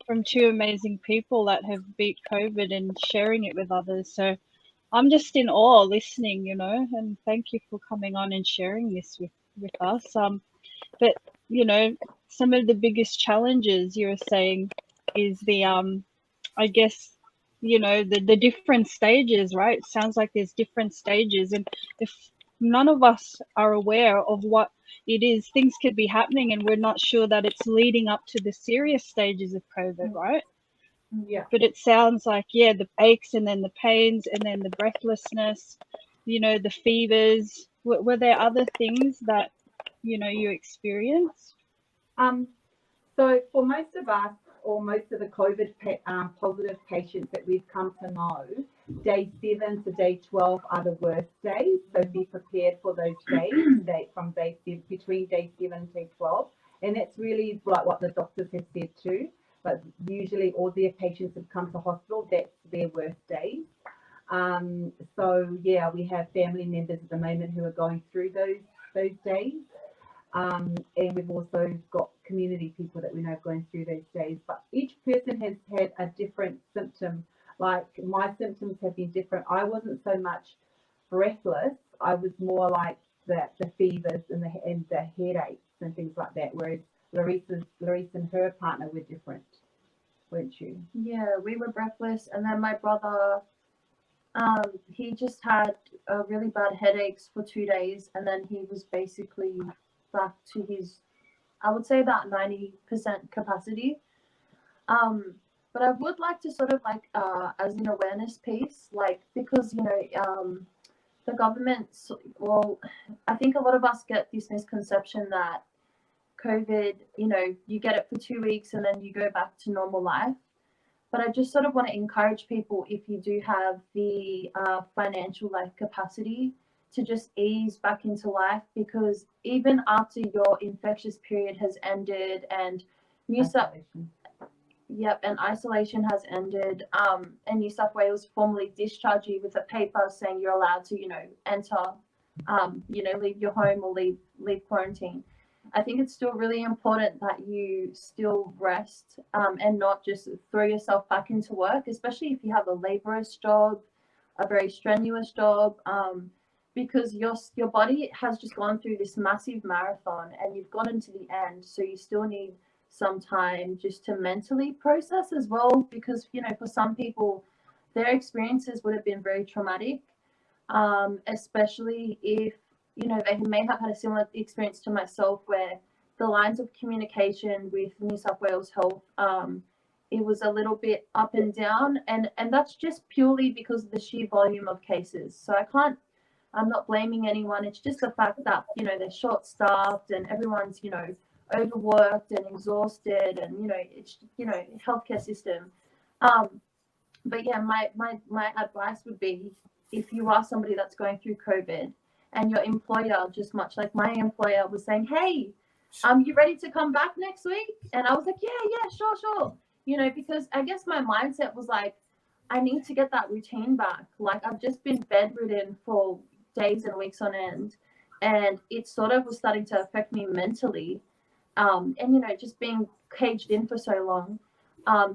from two amazing people that have beat COVID and sharing it with others. So I'm just in awe listening, you know, and thank you for coming on and sharing this with us. But, you know, some of the biggest challenges you're saying is the, I guess, you know, the different stages, right? It sounds like there's different stages. And if none of us are aware of what it is, things could be happening and we're not sure that it's leading up to the serious stages of COVID, right? Yeah. But it sounds like, yeah, the aches and then the pains and then the breathlessness, you know, the fevers. Were there other things that, you know, you experienced? So for most of us, or most of the COVID positive patients that we've come to know, day 7 to day 12 are the worst days. So be prepared for those days, between day 7 and day 12. And that's really like what the doctors have said too. But usually all their patients have come to hospital, that's their worst days. So yeah, we have family members at the moment who are going through those days. And we've also got community people that we know going through those days. But each person has had a different symptom. Like my symptoms have been different. I wasn't so much breathless. I was more like the fevers and the headaches and things like that. Whereas Larissa and her partner were different, weren't you? Yeah, we were breathless, and then my brother, he just had really bad headaches for 2 days, and then he was basically back to his, I would say, about 90% capacity. But I would like to sort of like, as an awareness piece, like, because, you know, the government, well, I think a lot of us get this misconception that COVID, you know, you get it for 2 weeks and then you go back to normal life. But I just sort of want to encourage people, if you do have the financial capacity, to just ease back into life, because even after your infectious period has ended and isolation has ended, and New South Wales formally discharge you with a paper saying you're allowed to, you know, enter, you know, leave your home or leave quarantine. I think it's still really important that you still rest, and not just throw yourself back into work, especially if you have a laborious job, a very strenuous job, because your body has just gone through this massive marathon and you've gotten to the end. So you still need some time just to mentally process as well, because, you know, for some people, their experiences would have been very traumatic, especially if, you know, they may have had a similar experience to myself, where the lines of communication with New South Wales Health, it was a little bit up and down, and that's just purely because of the sheer volume of cases. So I'm not blaming anyone. It's just the fact that, you know, they're short-staffed and everyone's, you know, overworked and exhausted, and, you know, it's, you know, healthcare system. But yeah, my advice would be, if you are somebody that's going through COVID, and your employer, just much like my employer, was saying, hey, you ready to come back next week? And I was like, yeah, sure. You know, because I guess my mindset was like, I need to get that routine back. Like, I've just been bedridden for days and weeks on end, and it sort of was starting to affect me mentally. And, you know, just being caged in for so long,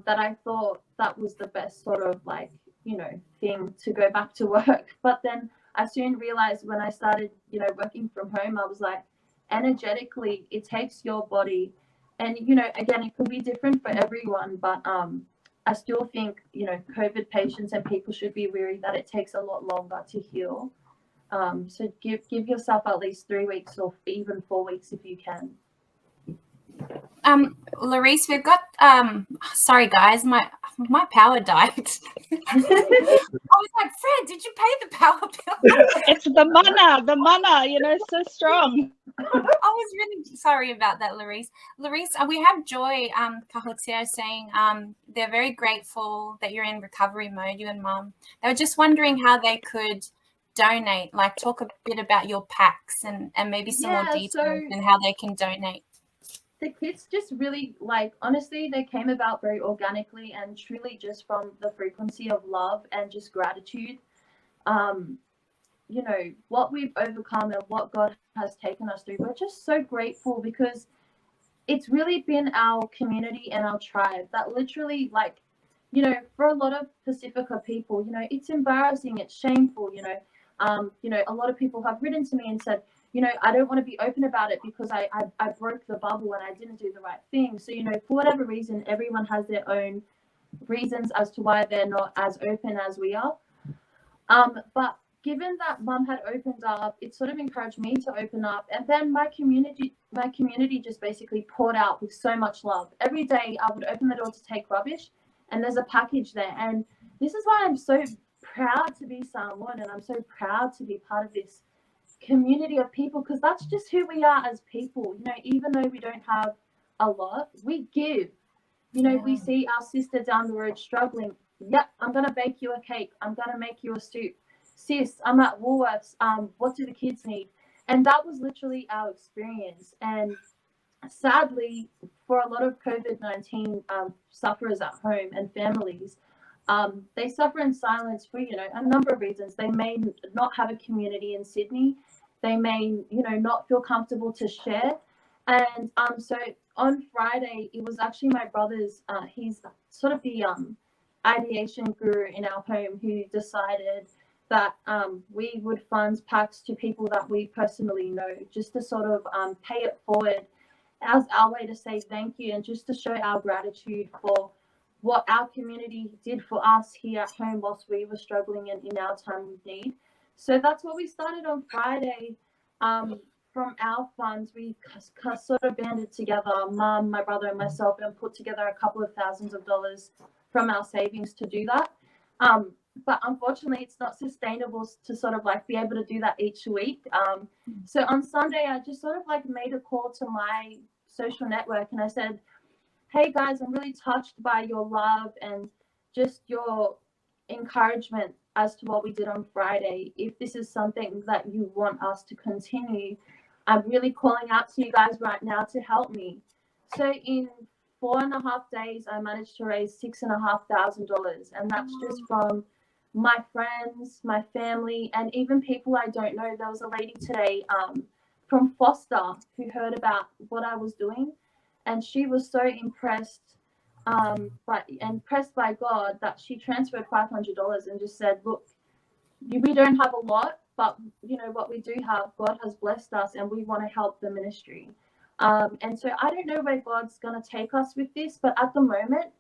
that I thought that was the best sort of like, you know, thing to go back to work. But then I soon realized when I started, you know, working from home, I was like, energetically, it takes your body, and, you know, again, it could be different for everyone, but I still think, you know, COVID patients and people should be wary that it takes a lot longer to heal. So give yourself at least 3 weeks or even 4 weeks if you can. Larissa, we've got sorry guys, my power died. I was like, Fred, did you pay the power bill? It's the mana, you know, so strong. I was really sorry about that, Larissa. Larissa, we have Joy Cahotia saying they're very grateful that you're in recovery mode, you and Mum. They were just wondering how they could donate, like talk a bit about your packs and maybe some more details and how they can donate. The kits just really, like, honestly, they came about very organically and truly just from the frequency of love and just gratitude. You know, what we've overcome and what God has taken us through, we're just so grateful, because it's really been our community and our tribe that literally, like, you know, for a lot of Pacifica people, you know, it's embarrassing, it's shameful, you know, a lot of people have written to me and said, you know, I don't want to be open about it because I broke the bubble and I didn't do the right thing. So, you know, for whatever reason, everyone has their own reasons as to why they're not as open as we are. But given that Mum had opened up, it sort of encouraged me to open up. And then my community just basically poured out with so much love. Every day I would open the door to take rubbish, and there's a package there. And this is why I'm so proud to be Samoan, and I'm so proud to be part of this community of people, because that's just who we are as people. You know, even though we don't have a lot, we give. You know, we see our sister down the road struggling. Yep, I'm gonna bake you a cake. I'm gonna make you a soup. Sis, I'm at Woolworths. What do the kids need? And that was literally our experience. And sadly, for a lot of COVID-19 sufferers at home and families, they suffer in silence for, you know, a number of reasons. They may not have a community in Sydney. They may, you know, not feel comfortable to share. And so on Friday, it was actually my brother's, he's sort of the ideation guru in our home, who decided that we would fund packs to people that we personally know, just to sort of pay it forward as our way to say thank you, and just to show our gratitude for what our community did for us here at home whilst we were struggling and in our time of need. So that's what we started on Friday. From our funds, we sort of banded together, Mum, my brother, and myself, and put together a couple of thousands of dollars from our savings to do that. But unfortunately, it's not sustainable to sort of like be able to do that each week. So on Sunday, I just sort of like made a call to my social network, and I said, hey guys, I'm really touched by your love and just your encouragement as to what we did on Friday. If this is something that you want us to continue, I'm really calling out to you guys right now to help me. So in 4.5 days, I managed to raise $6,500, and that's just from my friends, my family, and even people I don't know. There was a lady today from Foster who heard about what I was doing, and she was so impressed by God that she transferred $500 and just said, look, we don't have a lot, but you know what we do have, God has blessed us, and we want to help the ministry. And so I don't know where God's going to take us with this, but at the moment,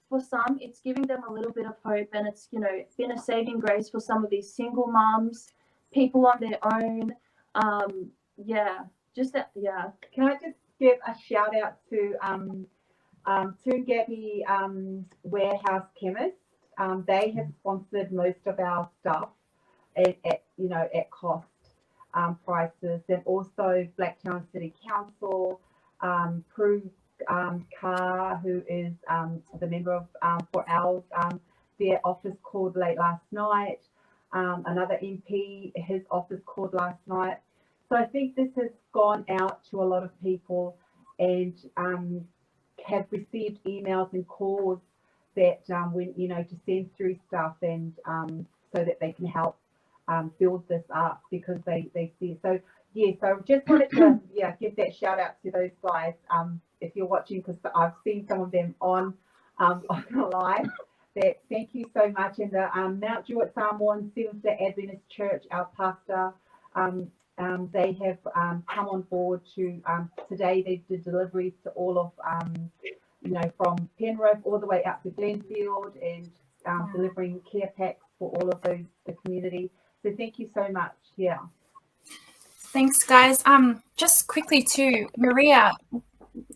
for some, it's giving them a little bit of hope, and it's, you know, been a saving grace for some of these single moms, people on their own. Can I just give a shout out to Gabby Warehouse Chemist? They have sponsored most of our stuff at cost prices, and also Blacktown City Council, Prue Carr, who is the member of for ours, their office called late last night. Another MP, his office called last night. So I think this has gone out to a lot of people, and have received emails and calls that when, you know, to send through stuff, and so that they can help build this up, because they see. So so just wanted to give that shout out to those guys, if you're watching, because I've seen some of them on the live. That thank you so much. And the Mount Druitt Samoan Seventh-day Adventist Church, our pastor, they have come on board to today. They did deliveries to all of from Penrith all the way out to Glenfield, and delivering care packs for all of the community. So thank you so much. Thanks, guys. Just quickly too, Maria,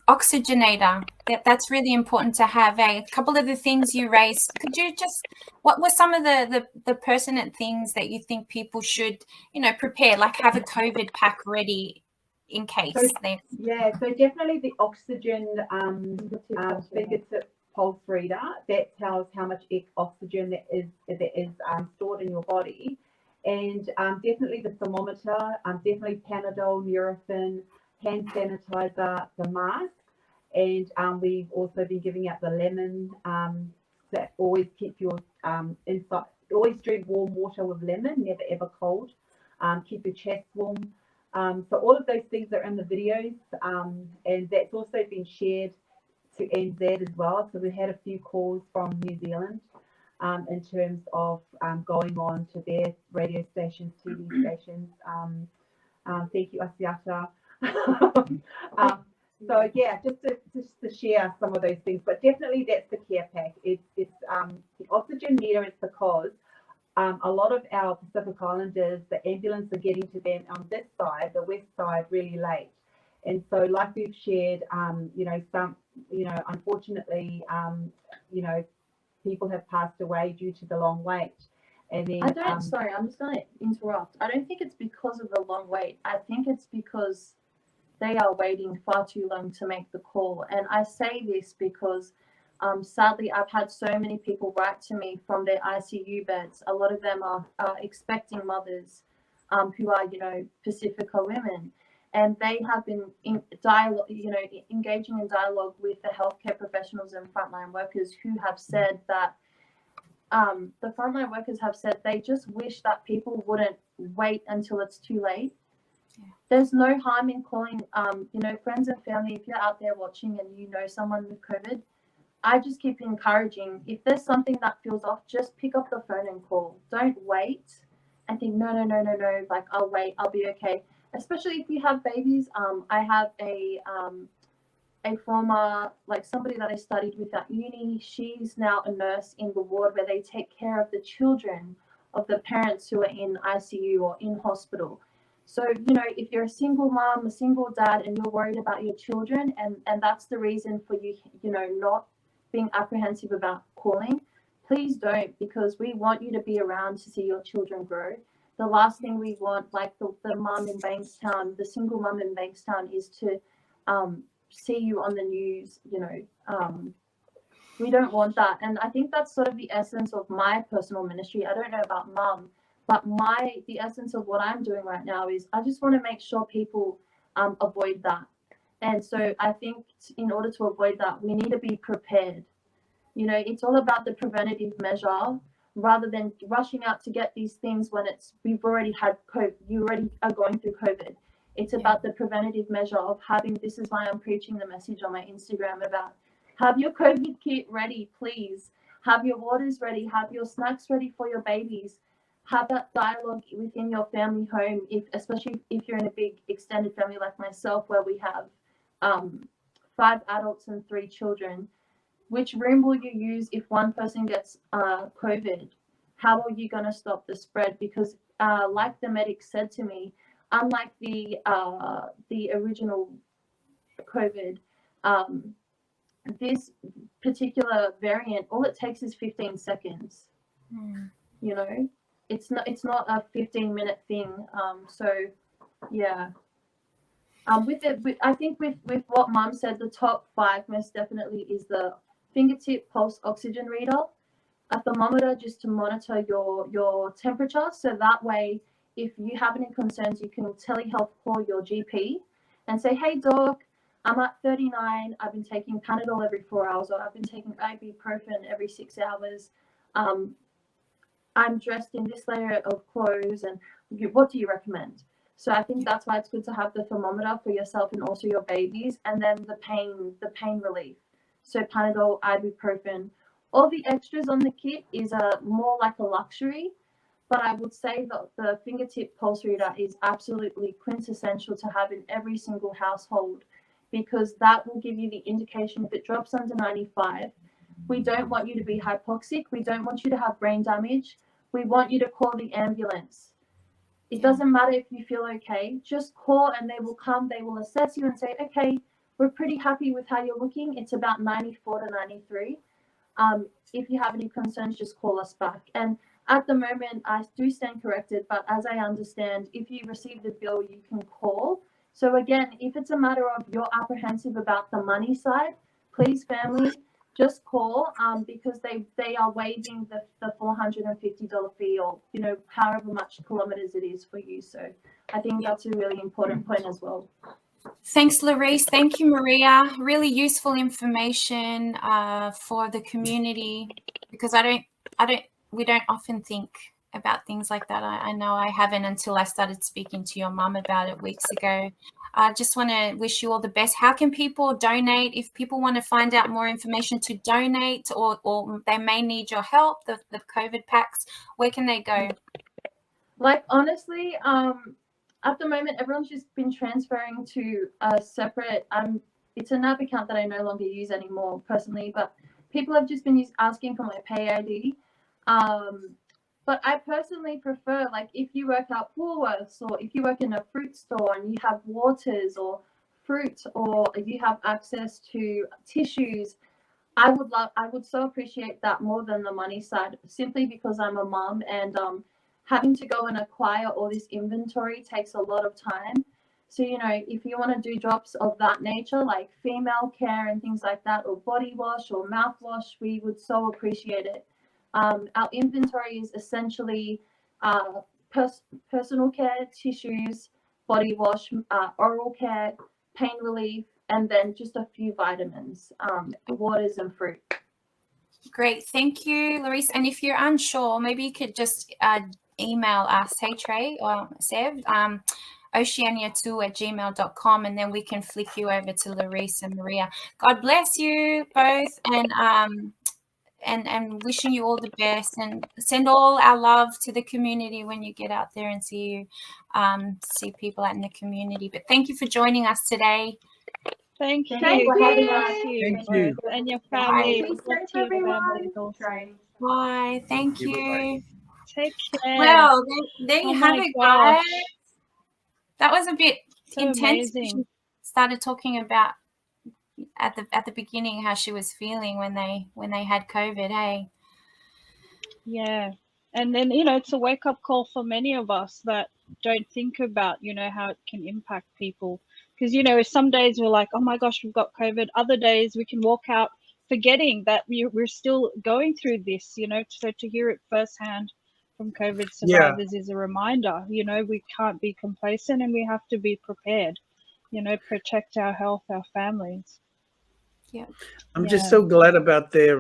oxygenator. That's really important to have. A couple of the things you raised. Could you just, what were some of the pertinent things that you think people should, you know, prepare, like have a COVID pack ready in case? So definitely the oxygen fingertip pulse reader that tells how much oxygen that is stored in your body. And definitely the thermometer, definitely Panadol, Nurofen, hand sanitizer, the mask, and we've also been giving out the lemon. That always keep your inside. Always drink warm water with lemon, never ever cold. Keep your chest warm. So all of those things are in the videos, and that's also been shared to NZ as well. So we had a few calls from New Zealand. In terms of going on to their radio stations, TV stations. Thank you, Asiata. So just to share some of those things, but definitely that's the care pack. It's the oxygen meter is because a lot of our Pacific Islanders, the ambulance are getting to them on this side, the west side, really late. And so, like we've shared, unfortunately, people have passed away due to the long wait. And then, sorry, I'm just going to interrupt. I don't think it's because of the long wait. I think it's because they are waiting far too long to make the call. And I say this because sadly, I've had so many people write to me from their ICU beds. A lot of them are expecting mothers who are, Pacifica women. And they have been engaging in dialogue with the healthcare professionals and frontline workers who have said that the frontline workers have said they just wish that people wouldn't wait until it's too late. Yeah. There's no harm in calling, friends and family. If you're out there watching and you know someone with COVID, I just keep encouraging. If there's something that feels off, just pick up the phone and call. Don't wait and think, no, like I'll wait, I'll be okay. Especially if you have babies. I have a former, somebody that I studied with at uni. She's now a nurse in the ward where they take care of the children of the parents who are in ICU or in hospital. So, if you're a single mom, a single dad, and you're worried about your children, and that's the reason for you, not being apprehensive about calling, please don't, because we want you to be around to see your children grow. The last thing we want, like the mum in Bankstown, the single mum in Bankstown, is to see you on the news. We don't want that. And I think that's sort of the essence of my personal ministry. I don't know about mum, but the essence of what I'm doing right now is I just want to make sure people avoid that. And so I think in order to avoid that, we need to be prepared. It's all about the preventative measure rather than rushing out to get these things when we've already had COVID. You already are going through COVID. It's about the preventative measure of having, this is why I'm preaching the message on my Instagram about have your COVID kit ready, please. Have your waters ready, have your snacks ready for your babies. Have that dialogue within your family home, especially if you're in a big extended family like myself, where we have 5 adults and 3 children. Which room will you use if one person gets COVID? How are you going to stop the spread? Because like the medic said to me, unlike the original COVID, this particular variant, all it takes is 15 seconds. It's not a 15-minute thing. So yeah. I think with what Mum said, the top 5 most definitely is the fingertip pulse oxygen reader, a thermometer just to monitor your temperature. So that way, if you have any concerns, you can telehealth call your GP and say, hey doc, I'm at 39. I've been taking Panadol every 4 hours, or I've been taking ibuprofen every 6 hours. I'm dressed in this layer of clothes, and what do you recommend? So I think that's why it's good to have the thermometer for yourself and also your babies, and then the pain relief. So Panadol, ibuprofen, all the extras on the kit is more like a luxury, but I would say that the fingertip pulse reader is absolutely quintessential to have in every single household, because that will give you the indication if it drops under 95. We don't want you to be hypoxic. We don't want you to have brain damage. We want you to call the ambulance. It doesn't matter if you feel okay, just call and they will come, they will assess you and say, okay, we're pretty happy with how you're looking. It's about 94 to 93. If you have any concerns, just call us back. And at the moment, I do stand corrected, but as I understand, if you receive the bill, you can call. So again, if it's a matter of you're apprehensive about the money side, please, family, just call because they are waiving the $450 fee, or however much kilometers it is for you. So I think that's a really important point as well. Thanks, Larice. Thank you, Maria. Really useful information for the community, because we don't often think about things like that. I know I haven't until I started speaking to your mum about it weeks ago. I just want to wish you all the best. How can people donate? If people want to find out more information to donate, or they may need your help, the COVID packs, where can they go? Like, honestly, at the moment, everyone's just been transferring to a separate, it's a NAB account that I no longer use anymore personally, but people have just been asking for my pay ID. But I personally prefer, like, if you work at Woolworths, or if you work in a fruit store and you have waters or fruit, or if you have access to tissues, I would so appreciate that more than the money side, simply because I'm a mom, and having to go and acquire all this inventory takes a lot of time. So, you know, if you want to do drops of that nature, like female care and things like that, or body wash or mouthwash, we would so appreciate it. Our inventory is essentially personal care, tissues, body wash, oral care, pain relief, and then just a few vitamins, waters and fruit. Great, thank you, Larissa. And if you're unsure, maybe you could just email us, hey Trey or Sev, oceania2@gmail.com, and then we can flick you over to Larissa and Maria. God bless you both, and wishing you all the best, and send all our love to the community when you get out there and see people out in the community. But thank you for joining us today. Thank you. Thank you for having us. Bless you Thank you. both and your family. Be Bless safe, your everyone. families also. Bye. Thank you. you. Take care. Well, there you Oh have my it, gosh. guys. That was a bit So intense. amazing. She started talking about at the beginning how she was feeling when they had COVID. Hey. Yeah. And then, you know, it's a wake up call for many of us that don't think about, you know, how it can impact people. Because, you know, some days we're like, oh my gosh, we've got COVID. Other days we can walk out forgetting that we're still going through this, you know. So to hear it firsthand from COVID survivors is a reminder, you know, we can't be complacent and we have to be prepared, you know, protect our health, our families. Yeah. I'm just so glad about their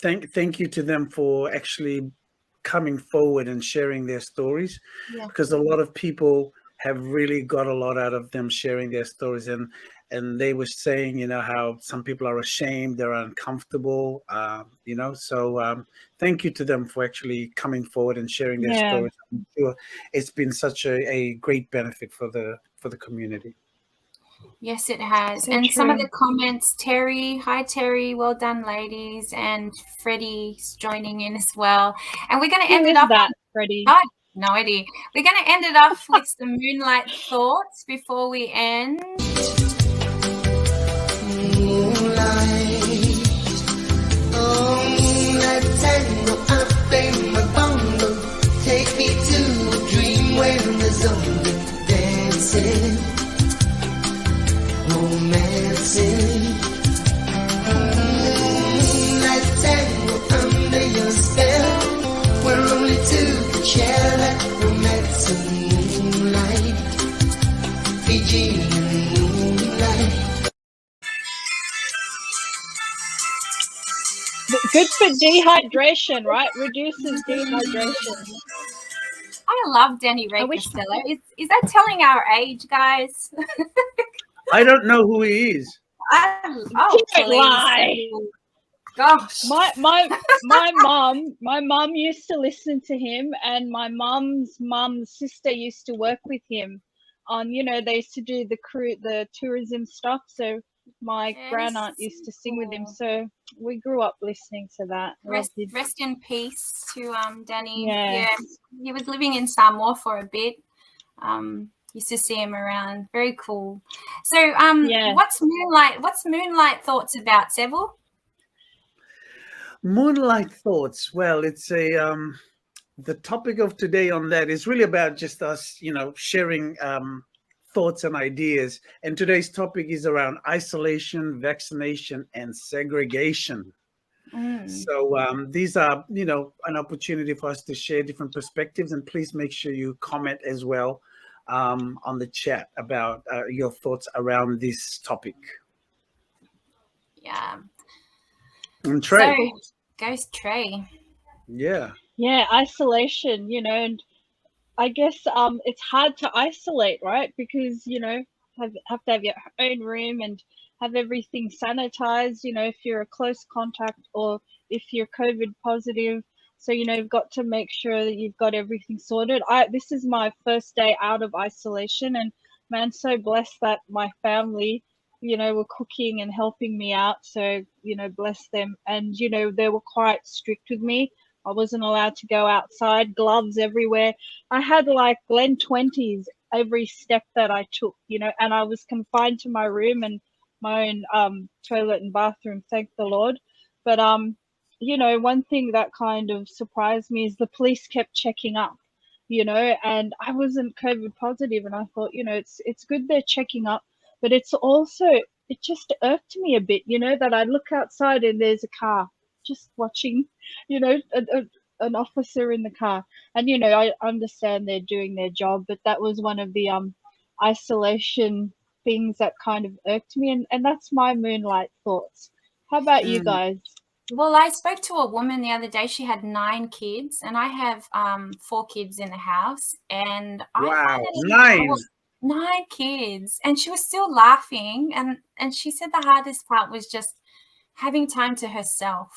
thank you to them for actually coming forward and sharing their stories, because a lot of people have really got a lot out of them sharing their stories, and they were saying, you know, how some people are ashamed, they're uncomfortable, you know, so thank you to them for actually coming forward and sharing their stories. I'm sure it's been such a great benefit for the community. Yes, it has. So and true. Some of the comments, Terry, hi Terry, well done ladies, and Freddie's joining in as well. And we're going to end it up Freddie? Oh, no idea. We're going to end it off with some Moonlight thoughts before we end. Moonlight, oh moonlight tango, up in my bongo. Take me to a dream where the zombie dancing, romancing. Moonlight tango, under your spell, we're only two can share that romance and moonlight, Fiji and moonlight. Good for dehydration, right? Reduces dehydration. I love Danny Ray Costello. Is that telling our age, guys? I don't know who he is. Don't lie. Gosh. My mom used to listen to him, and my mom's sister used to work with him on, you know, they used to do the tourism stuff. So my grand aunt used to sing with him. So we grew up listening to that. Rest in peace to Danny. Yeah. He was living in Samoa for a bit. Used to see him around. Very cool. So what's Moonlight thoughts about, Seville? Moonlight thoughts. Well, it's the topic of today on that is really about just us, you know, sharing thoughts and ideas. And today's topic is around isolation, vaccination, and segregation. So these are, you know, an opportunity for us to share different perspectives. And please make sure you comment as well on the chat about your thoughts around this topic. Yeah. And Trey. So, goes Trey. Yeah, isolation, you know, and I guess it's hard to isolate, right? Because, you know, have to have your own room and have everything sanitized, you know, if you're a close contact or if you're COVID positive. So, you know, you've got to make sure that you've got everything sorted. This is my first day out of isolation, and man, so blessed that my family, you know, were cooking and helping me out. So, you know, bless them. And, you know, they were quite strict with me. I wasn't allowed to go outside, gloves everywhere. I had like Glen 20s every step that I took, you know, and I was confined to my room and my own toilet and bathroom, thank the Lord. But you know, one thing that kind of surprised me is the police kept checking up, you know, and I wasn't COVID positive, and I thought, you know, it's good they're checking up, but it's also, it just irked me a bit, you know, that I look outside and there's a car just watching, you know, an officer in the car. And, you know, I understand they're doing their job, but that was one of the isolation things that kind of irked me. And that's my Moonlight thoughts. How about you guys? Well, I spoke to a woman the other day. She had 9 kids, and I have 4 kids in the house. And I Wow, find it 9. 9 kids, and she was still laughing. And she said the hardest part was just having time to herself.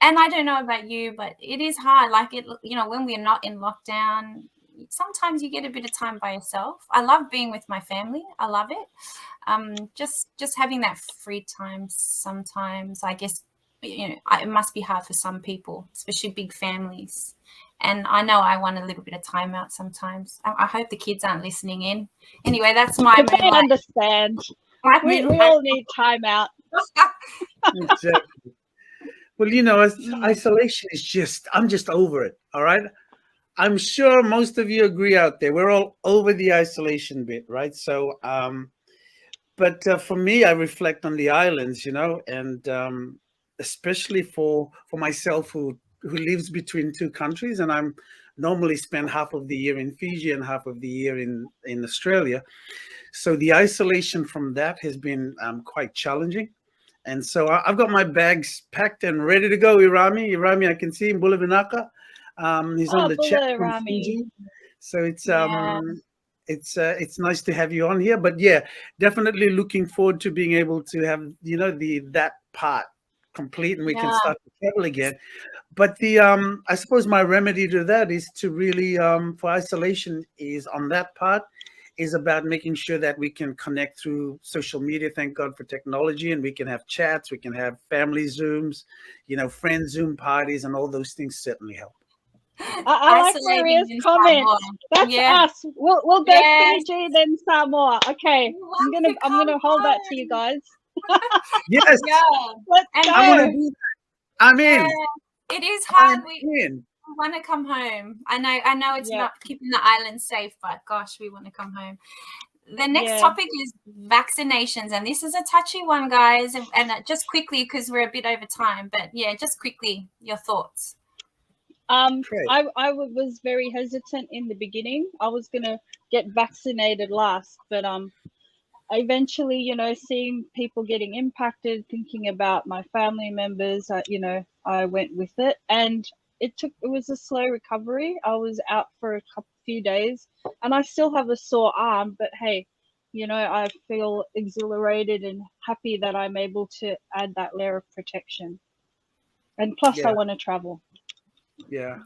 And I don't know about you, but it is hard. Like, it, you know, when we're not in lockdown, sometimes you get a bit of time by yourself. I love being with my family. I love it. Just having that free time sometimes, I guess, you know, it must be hard for some people, especially big families. And I know I want a little bit of time out sometimes. I hope the kids aren't listening in. Anyway, that's my But they understand. We all need time out. Exactly. Well, you know, isolation is just, I'm just over it. All right. I'm sure most of you agree out there. We're all over the isolation bit, right? So, but for me, I reflect on the islands, you know, and especially for myself who lives between 2 countries, and I'm normally spend half of the year in Fiji and half of the year in Australia. So the isolation from that has been quite challenging. And so I've got my bags packed and ready to go. Irami, I can see him, Bulavinaka. He's on the chat from Fiji. So it's nice to have you on here. But yeah, definitely looking forward to being able to have, you know, that part complete, and we can start to travel again. But I suppose my remedy to that is to really for isolation is on that part is about making sure that we can connect through social media. Thank God for technology, and we can have chats, we can have family Zooms, you know, friend Zoom parties, and all those things certainly help. I like Maria's comment. That's us. We'll go Fiji, then Samoa. Okay, I'm gonna hold that to you guys. Yes. Let's go. I want to do that. I'm in. It is hard. We want to come home. I know it's not keeping the island safe, but gosh, we want to come home. The next topic is vaccinations, and this is a touchy one, guys. And just quickly, because we're a bit over time, but yeah, just quickly, your thoughts. I was very hesitant in the beginning. I was gonna get vaccinated last, but eventually, you know, seeing people getting impacted, thinking about my family members, you know, I went with it, and it was a slow recovery. I was out for a few days, and I still have a sore arm, but hey, you know, I feel exhilarated and happy that I'm able to add that layer of protection. And plus, I want to travel. Yeah.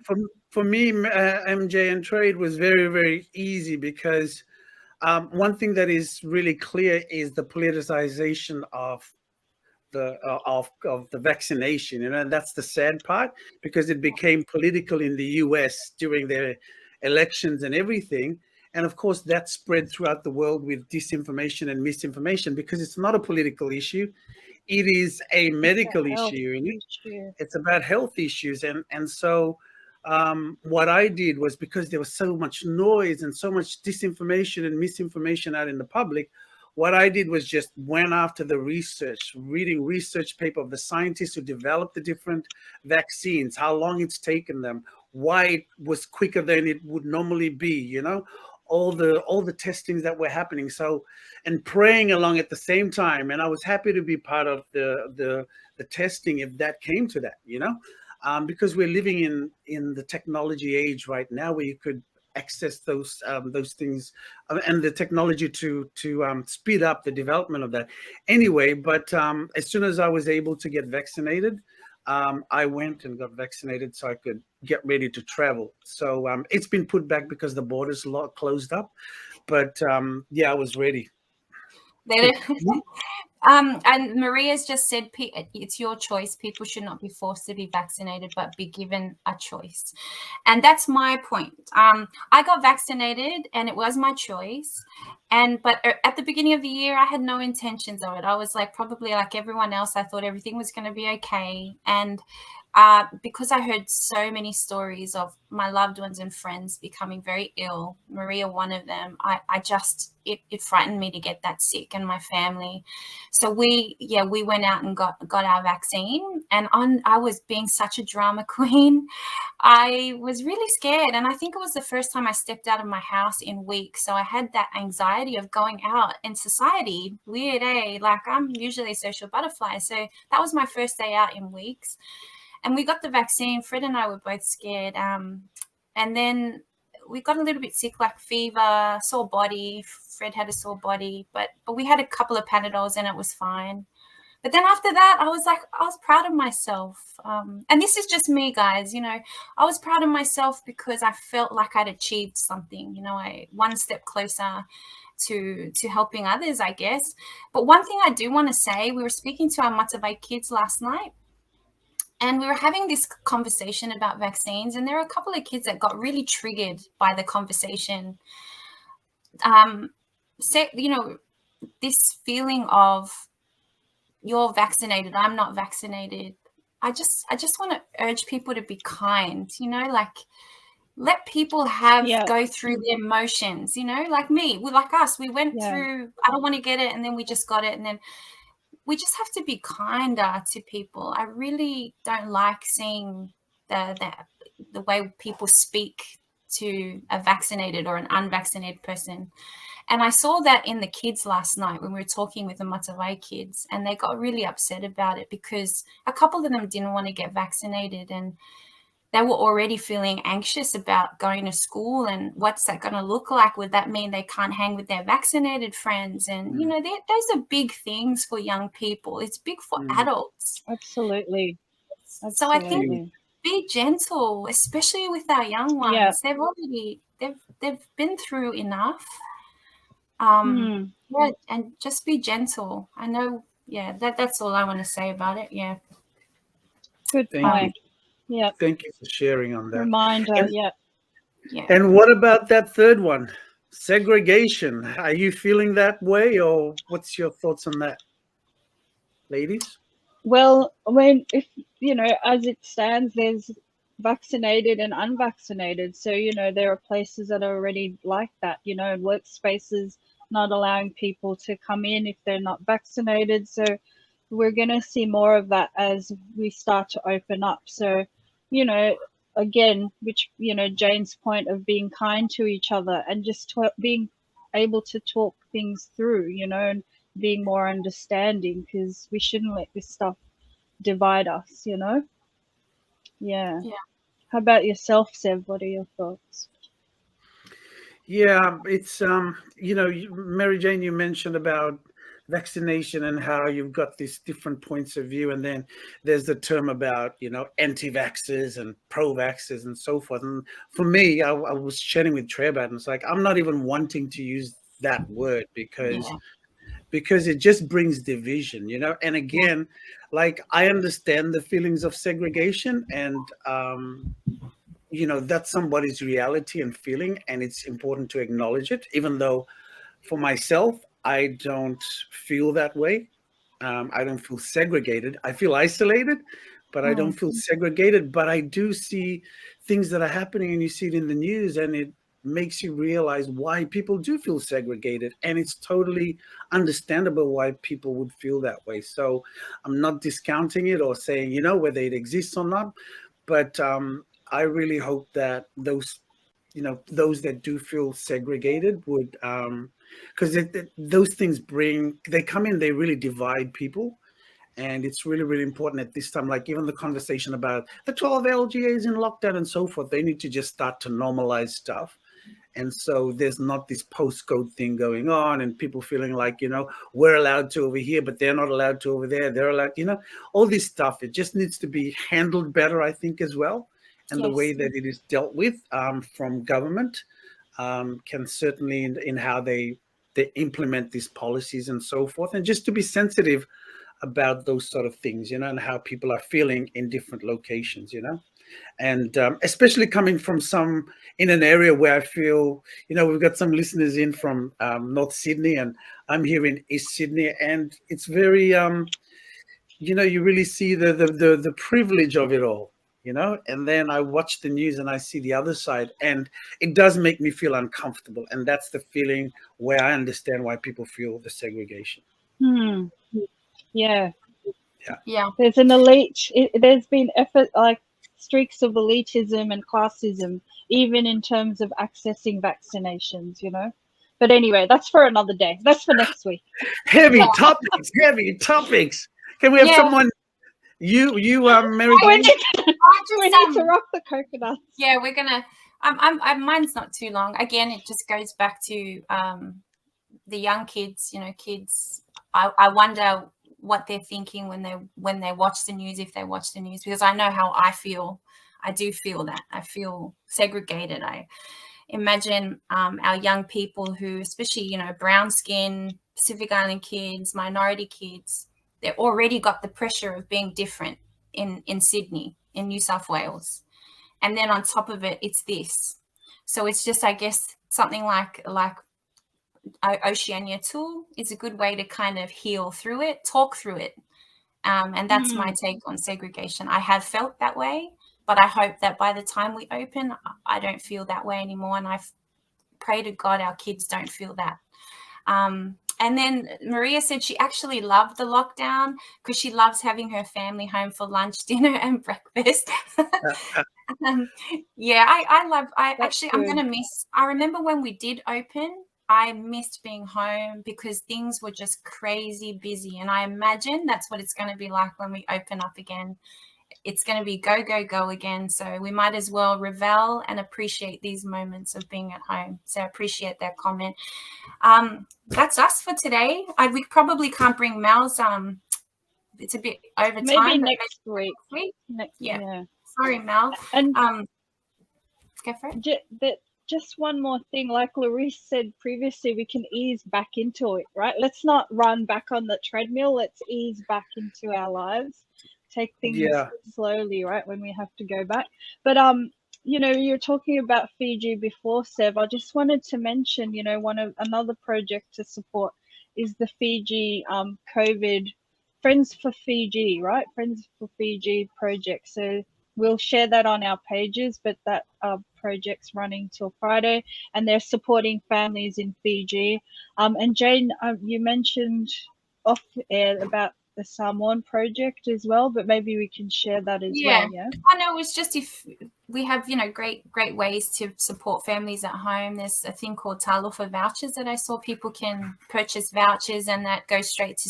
For me, MJ and trade was very, very easy because one thing that is really clear is the politicization of the vaccination, you know, and that's the sad part, because it became political in the US during their elections and everything. And of course, that spread throughout the world with disinformation and misinformation, because it's not a political issue. It is a medical issue. It's about health issues. And so what I did was, because there was so much noise and so much disinformation and misinformation out in the public, what I did was just went after the research, reading research paper of the scientists who developed the different vaccines, how long it's taken them, why it was quicker than it would normally be, you know, all the testings that were happening. So, and praying along at the same time. And I was happy to be part of the testing if that came to that, you know, because we're living in the technology age right now, where you could access those things and the technology to speed up the development of that. Anyway, but as soon as I was able to get vaccinated, I went and got vaccinated so I could get ready to travel. So it's been put back because the borders closed up, but yeah, I was ready. And Maria's just said it's your choice. People should not be forced to be vaccinated, but be given a choice. And that's my point. I got vaccinated and it was my choice. But at the beginning of the year, I had no intentions of it. I was like, probably like everyone else, I thought everything was going to be okay. And because I heard so many stories of my loved ones and friends becoming very ill, Maria, one of them, it frightened me to get that sick, and my family. So we went out and got our vaccine, and I was being such a drama queen. I was really scared, and I think it was the first time I stepped out of my house in weeks. So I had that anxiety of going out in society. Weird, eh? Like, I'm usually a social butterfly. So that was my first day out in weeks. And we got the vaccine. Fred and I were both scared. And then we got a little bit sick, like fever, sore body. Fred had a sore body, but we had a couple of Panadols and it was fine. But then after that, I was proud of myself. And this is just me, guys. You know, I was proud of myself because I felt like I'd achieved something. You know, one step closer to helping others, I guess. But one thing I do want to say, we were speaking to our Matavai kids last night, and we were having this conversation about vaccines, and there are a couple of kids that got really triggered by the conversation. This feeling of, you're vaccinated, I'm not vaccinated. I just want to urge people to be kind, you know, like let people go through their emotions, you know, like us, we went through, I don't want to get it, and then we just got it, and then we just have to be kinder to people. I really don't like seeing the way people speak to a vaccinated or an unvaccinated person. And I saw that in the kids last night when we were talking with the Matavai kids, and they got really upset about it because a couple of them didn't want to get vaccinated, and they were already feeling anxious about going to school and what's that going to look like? Would that mean they can't hang with their vaccinated friends? And, you know, those are big things for young people. It's big for adults. Absolutely. So I think be gentle, especially with our young ones. Yeah. They've been through enough. And just be gentle. I know, that's all I want to say about it. Yeah. Good point. Yeah. Thank you for sharing on that. Reminder, yeah. And what about that third one? Segregation. Are you feeling that way, or what's your thoughts on that, ladies? Well, I mean, if, you know, as it stands, there's vaccinated and unvaccinated. So, you know, there are places that are already like that, you know, workspaces not allowing people to come in if they're not vaccinated. So we're going to see more of that as we start to open up. So, you know, again, which, you know, Jane's point of being kind to each other and just being able to talk things through, you know, and being more understanding, because we shouldn't let this stuff divide us, you know? Yeah. How about yourself, Sev? What are your thoughts? Yeah, it's, you know, Mary Jane, you mentioned about vaccination and how you've got these different points of view. And then there's the term about, you know, anti-vaxxers and pro-vaxxers and so forth. And for me, I was chatting with Trey about it, and it's like, I'm not even wanting to use that word because it just brings division, you know? And again, like, I understand the feelings of segregation, and, you know, that's somebody's reality and feeling, and it's important to acknowledge it, even though for myself, I don't feel that way. I don't feel segregated. I feel isolated, but I don't feel segregated. But I do see things that are happening, and you see it in the news, and it makes you realize why people do feel segregated. And it's totally understandable why people would feel that way. So I'm not discounting it or saying, you know, whether it exists or not, but I really hope that those, you know, those that do feel segregated would, because those things they come in, they really divide people. And it's really, really important at this time, like even the conversation about the 12 LGAs in lockdown and so forth, they need to just start to normalize stuff. And so there's not this postcode thing going on and people feeling like, you know, we're allowed to over here, but they're not allowed to over there. They're allowed, you know, all this stuff. It just needs to be handled better, I think, as well. And the way that it is dealt with from government can certainly in how they they implement these policies and so forth, and just to be sensitive about those sort of things, and how people are feeling in different locations, and especially coming from in an area where I feel, we've got some listeners in from North Sydney, and I'm here in East Sydney, and it's very, you really see the privilege of it all, and then I watch the news and I see the other side, and it does make me feel uncomfortable. And that's the feeling where I understand why people feel the segregation. Yeah. Yeah. There's an elite, there's been effort, like streaks of elitism and classism, even in terms of accessing vaccinations, But anyway, that's for another day. That's for next week. Heavy topics. Can we have someone? You, Mary We Jane? need to rock the coconuts. Yeah, we're gonna. Mine's not too long. Again, it just goes back to the young kids. Kids. I wonder what they're thinking when they watch the news, if they watch the news, because I know how I feel. I do feel that. I feel segregated. I imagine our young people who, especially, brown skin, Pacific Island kids, minority kids, they've already got the pressure of being different in Sydney, in New South Wales. And then on top of it, it's this. So it's just, I guess, something like Oceania Tu is a good way to kind of heal through it, talk through it. And that's my take on segregation. I have felt that way, but I hope that by the time we open, I don't feel that way anymore. And I pray to God our kids don't feel that. And then Maria said she actually loved the lockdown because she loves having her family home for lunch, dinner, and breakfast. I'm going to miss. I remember when we did open, I missed being home because things were just crazy busy. And I imagine that's what it's going to be like when we open up again. It's going to be go, go, go again. So we might as well revel and appreciate these moments of being at home. So I appreciate that comment. That's us for today. We probably can't bring Mel's. It's a bit over time. Maybe next week. Yeah. Sorry, Mel. And go for it. Just one more thing, like Larisse said previously, we can ease back into it, right? Let's not run back on the treadmill. Let's ease back into our lives. Take things slowly, right, when we have to go back. But you're talking about Fiji before, Sev. I just wanted to mention, another project to support is the Fiji COVID Friends for Fiji, right? Friends for Fiji project. So we'll share that on our pages, but that project's running till Friday, and they're supporting families in Fiji. And Jane, you mentioned off air about the Samoan project as well, but maybe we can share that as well. Yeah, I know. It's just if we have great ways to support families at home. There's a thing called Talofa vouchers that I saw people can purchase vouchers, and that goes straight to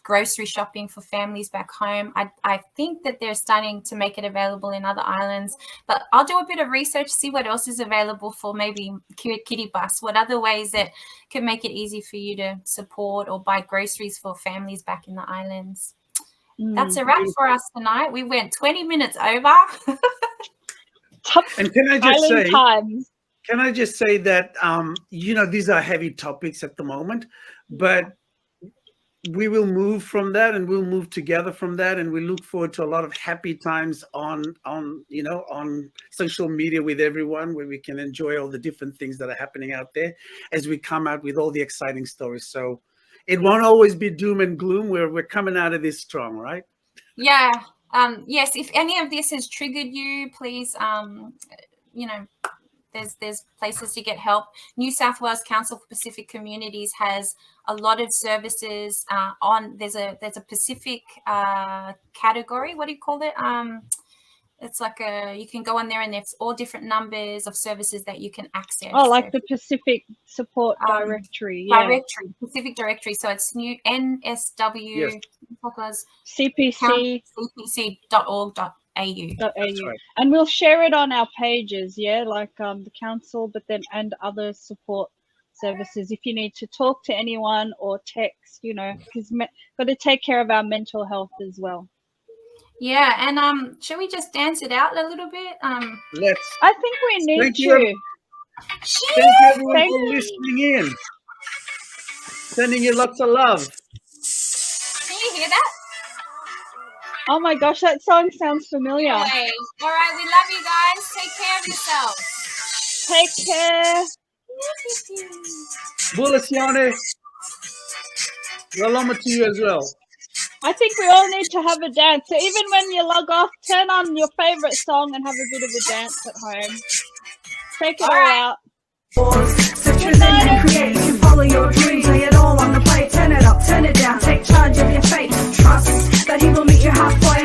grocery shopping for families back home. I think that they're starting to make it available in other islands, but I'll do a bit of research, see what else is available for maybe Kitty Bus, what other ways that can make it easy for you to support or buy groceries for families back in the islands. That's a wrap for us tonight. We went 20 minutes over. And can I just say that, these are heavy topics at the moment, but we will move from that, and we'll move together from that, and we look forward to a lot of happy times on social media with everyone, where we can enjoy all the different things that are happening out there as we come out with all the exciting stories. So it won't always be doom and gloom. We're coming out of this strong, right? Yeah. Yes. If any of this has triggered you, please, there's places to get help. New South Wales Council for Pacific Communities has a lot of services there's a Pacific category. What do you call it? It's like you can go on there, and there's all different numbers of services that you can access. Oh, like the Pacific Support Directory. Pacific Directory. So it's new NSW CPC.org.au. Right. And we'll share it on our pages, like the council, but then and other support services if you need to talk to anyone or text, because got to take care of our mental health as well. Yeah, and shall we just dance it out a little bit? Let's. I think we need Thank to. you, everyone, for listening in. Sending you lots of love. Can you hear that? Oh my gosh, that song sounds familiar. Okay. All right, we love you guys. Take care of yourselves. Take care. Oceania, Waloma to you as well. I think we all need to have a dance. So even when you log off, turn on your favorite song and have a bit of a dance at home. Take it all out. Set your name and create. You follow your dreams, lay it all on the plate. Turn it up, turn it down, take charge of your fate. Trust that he will meet you halfway.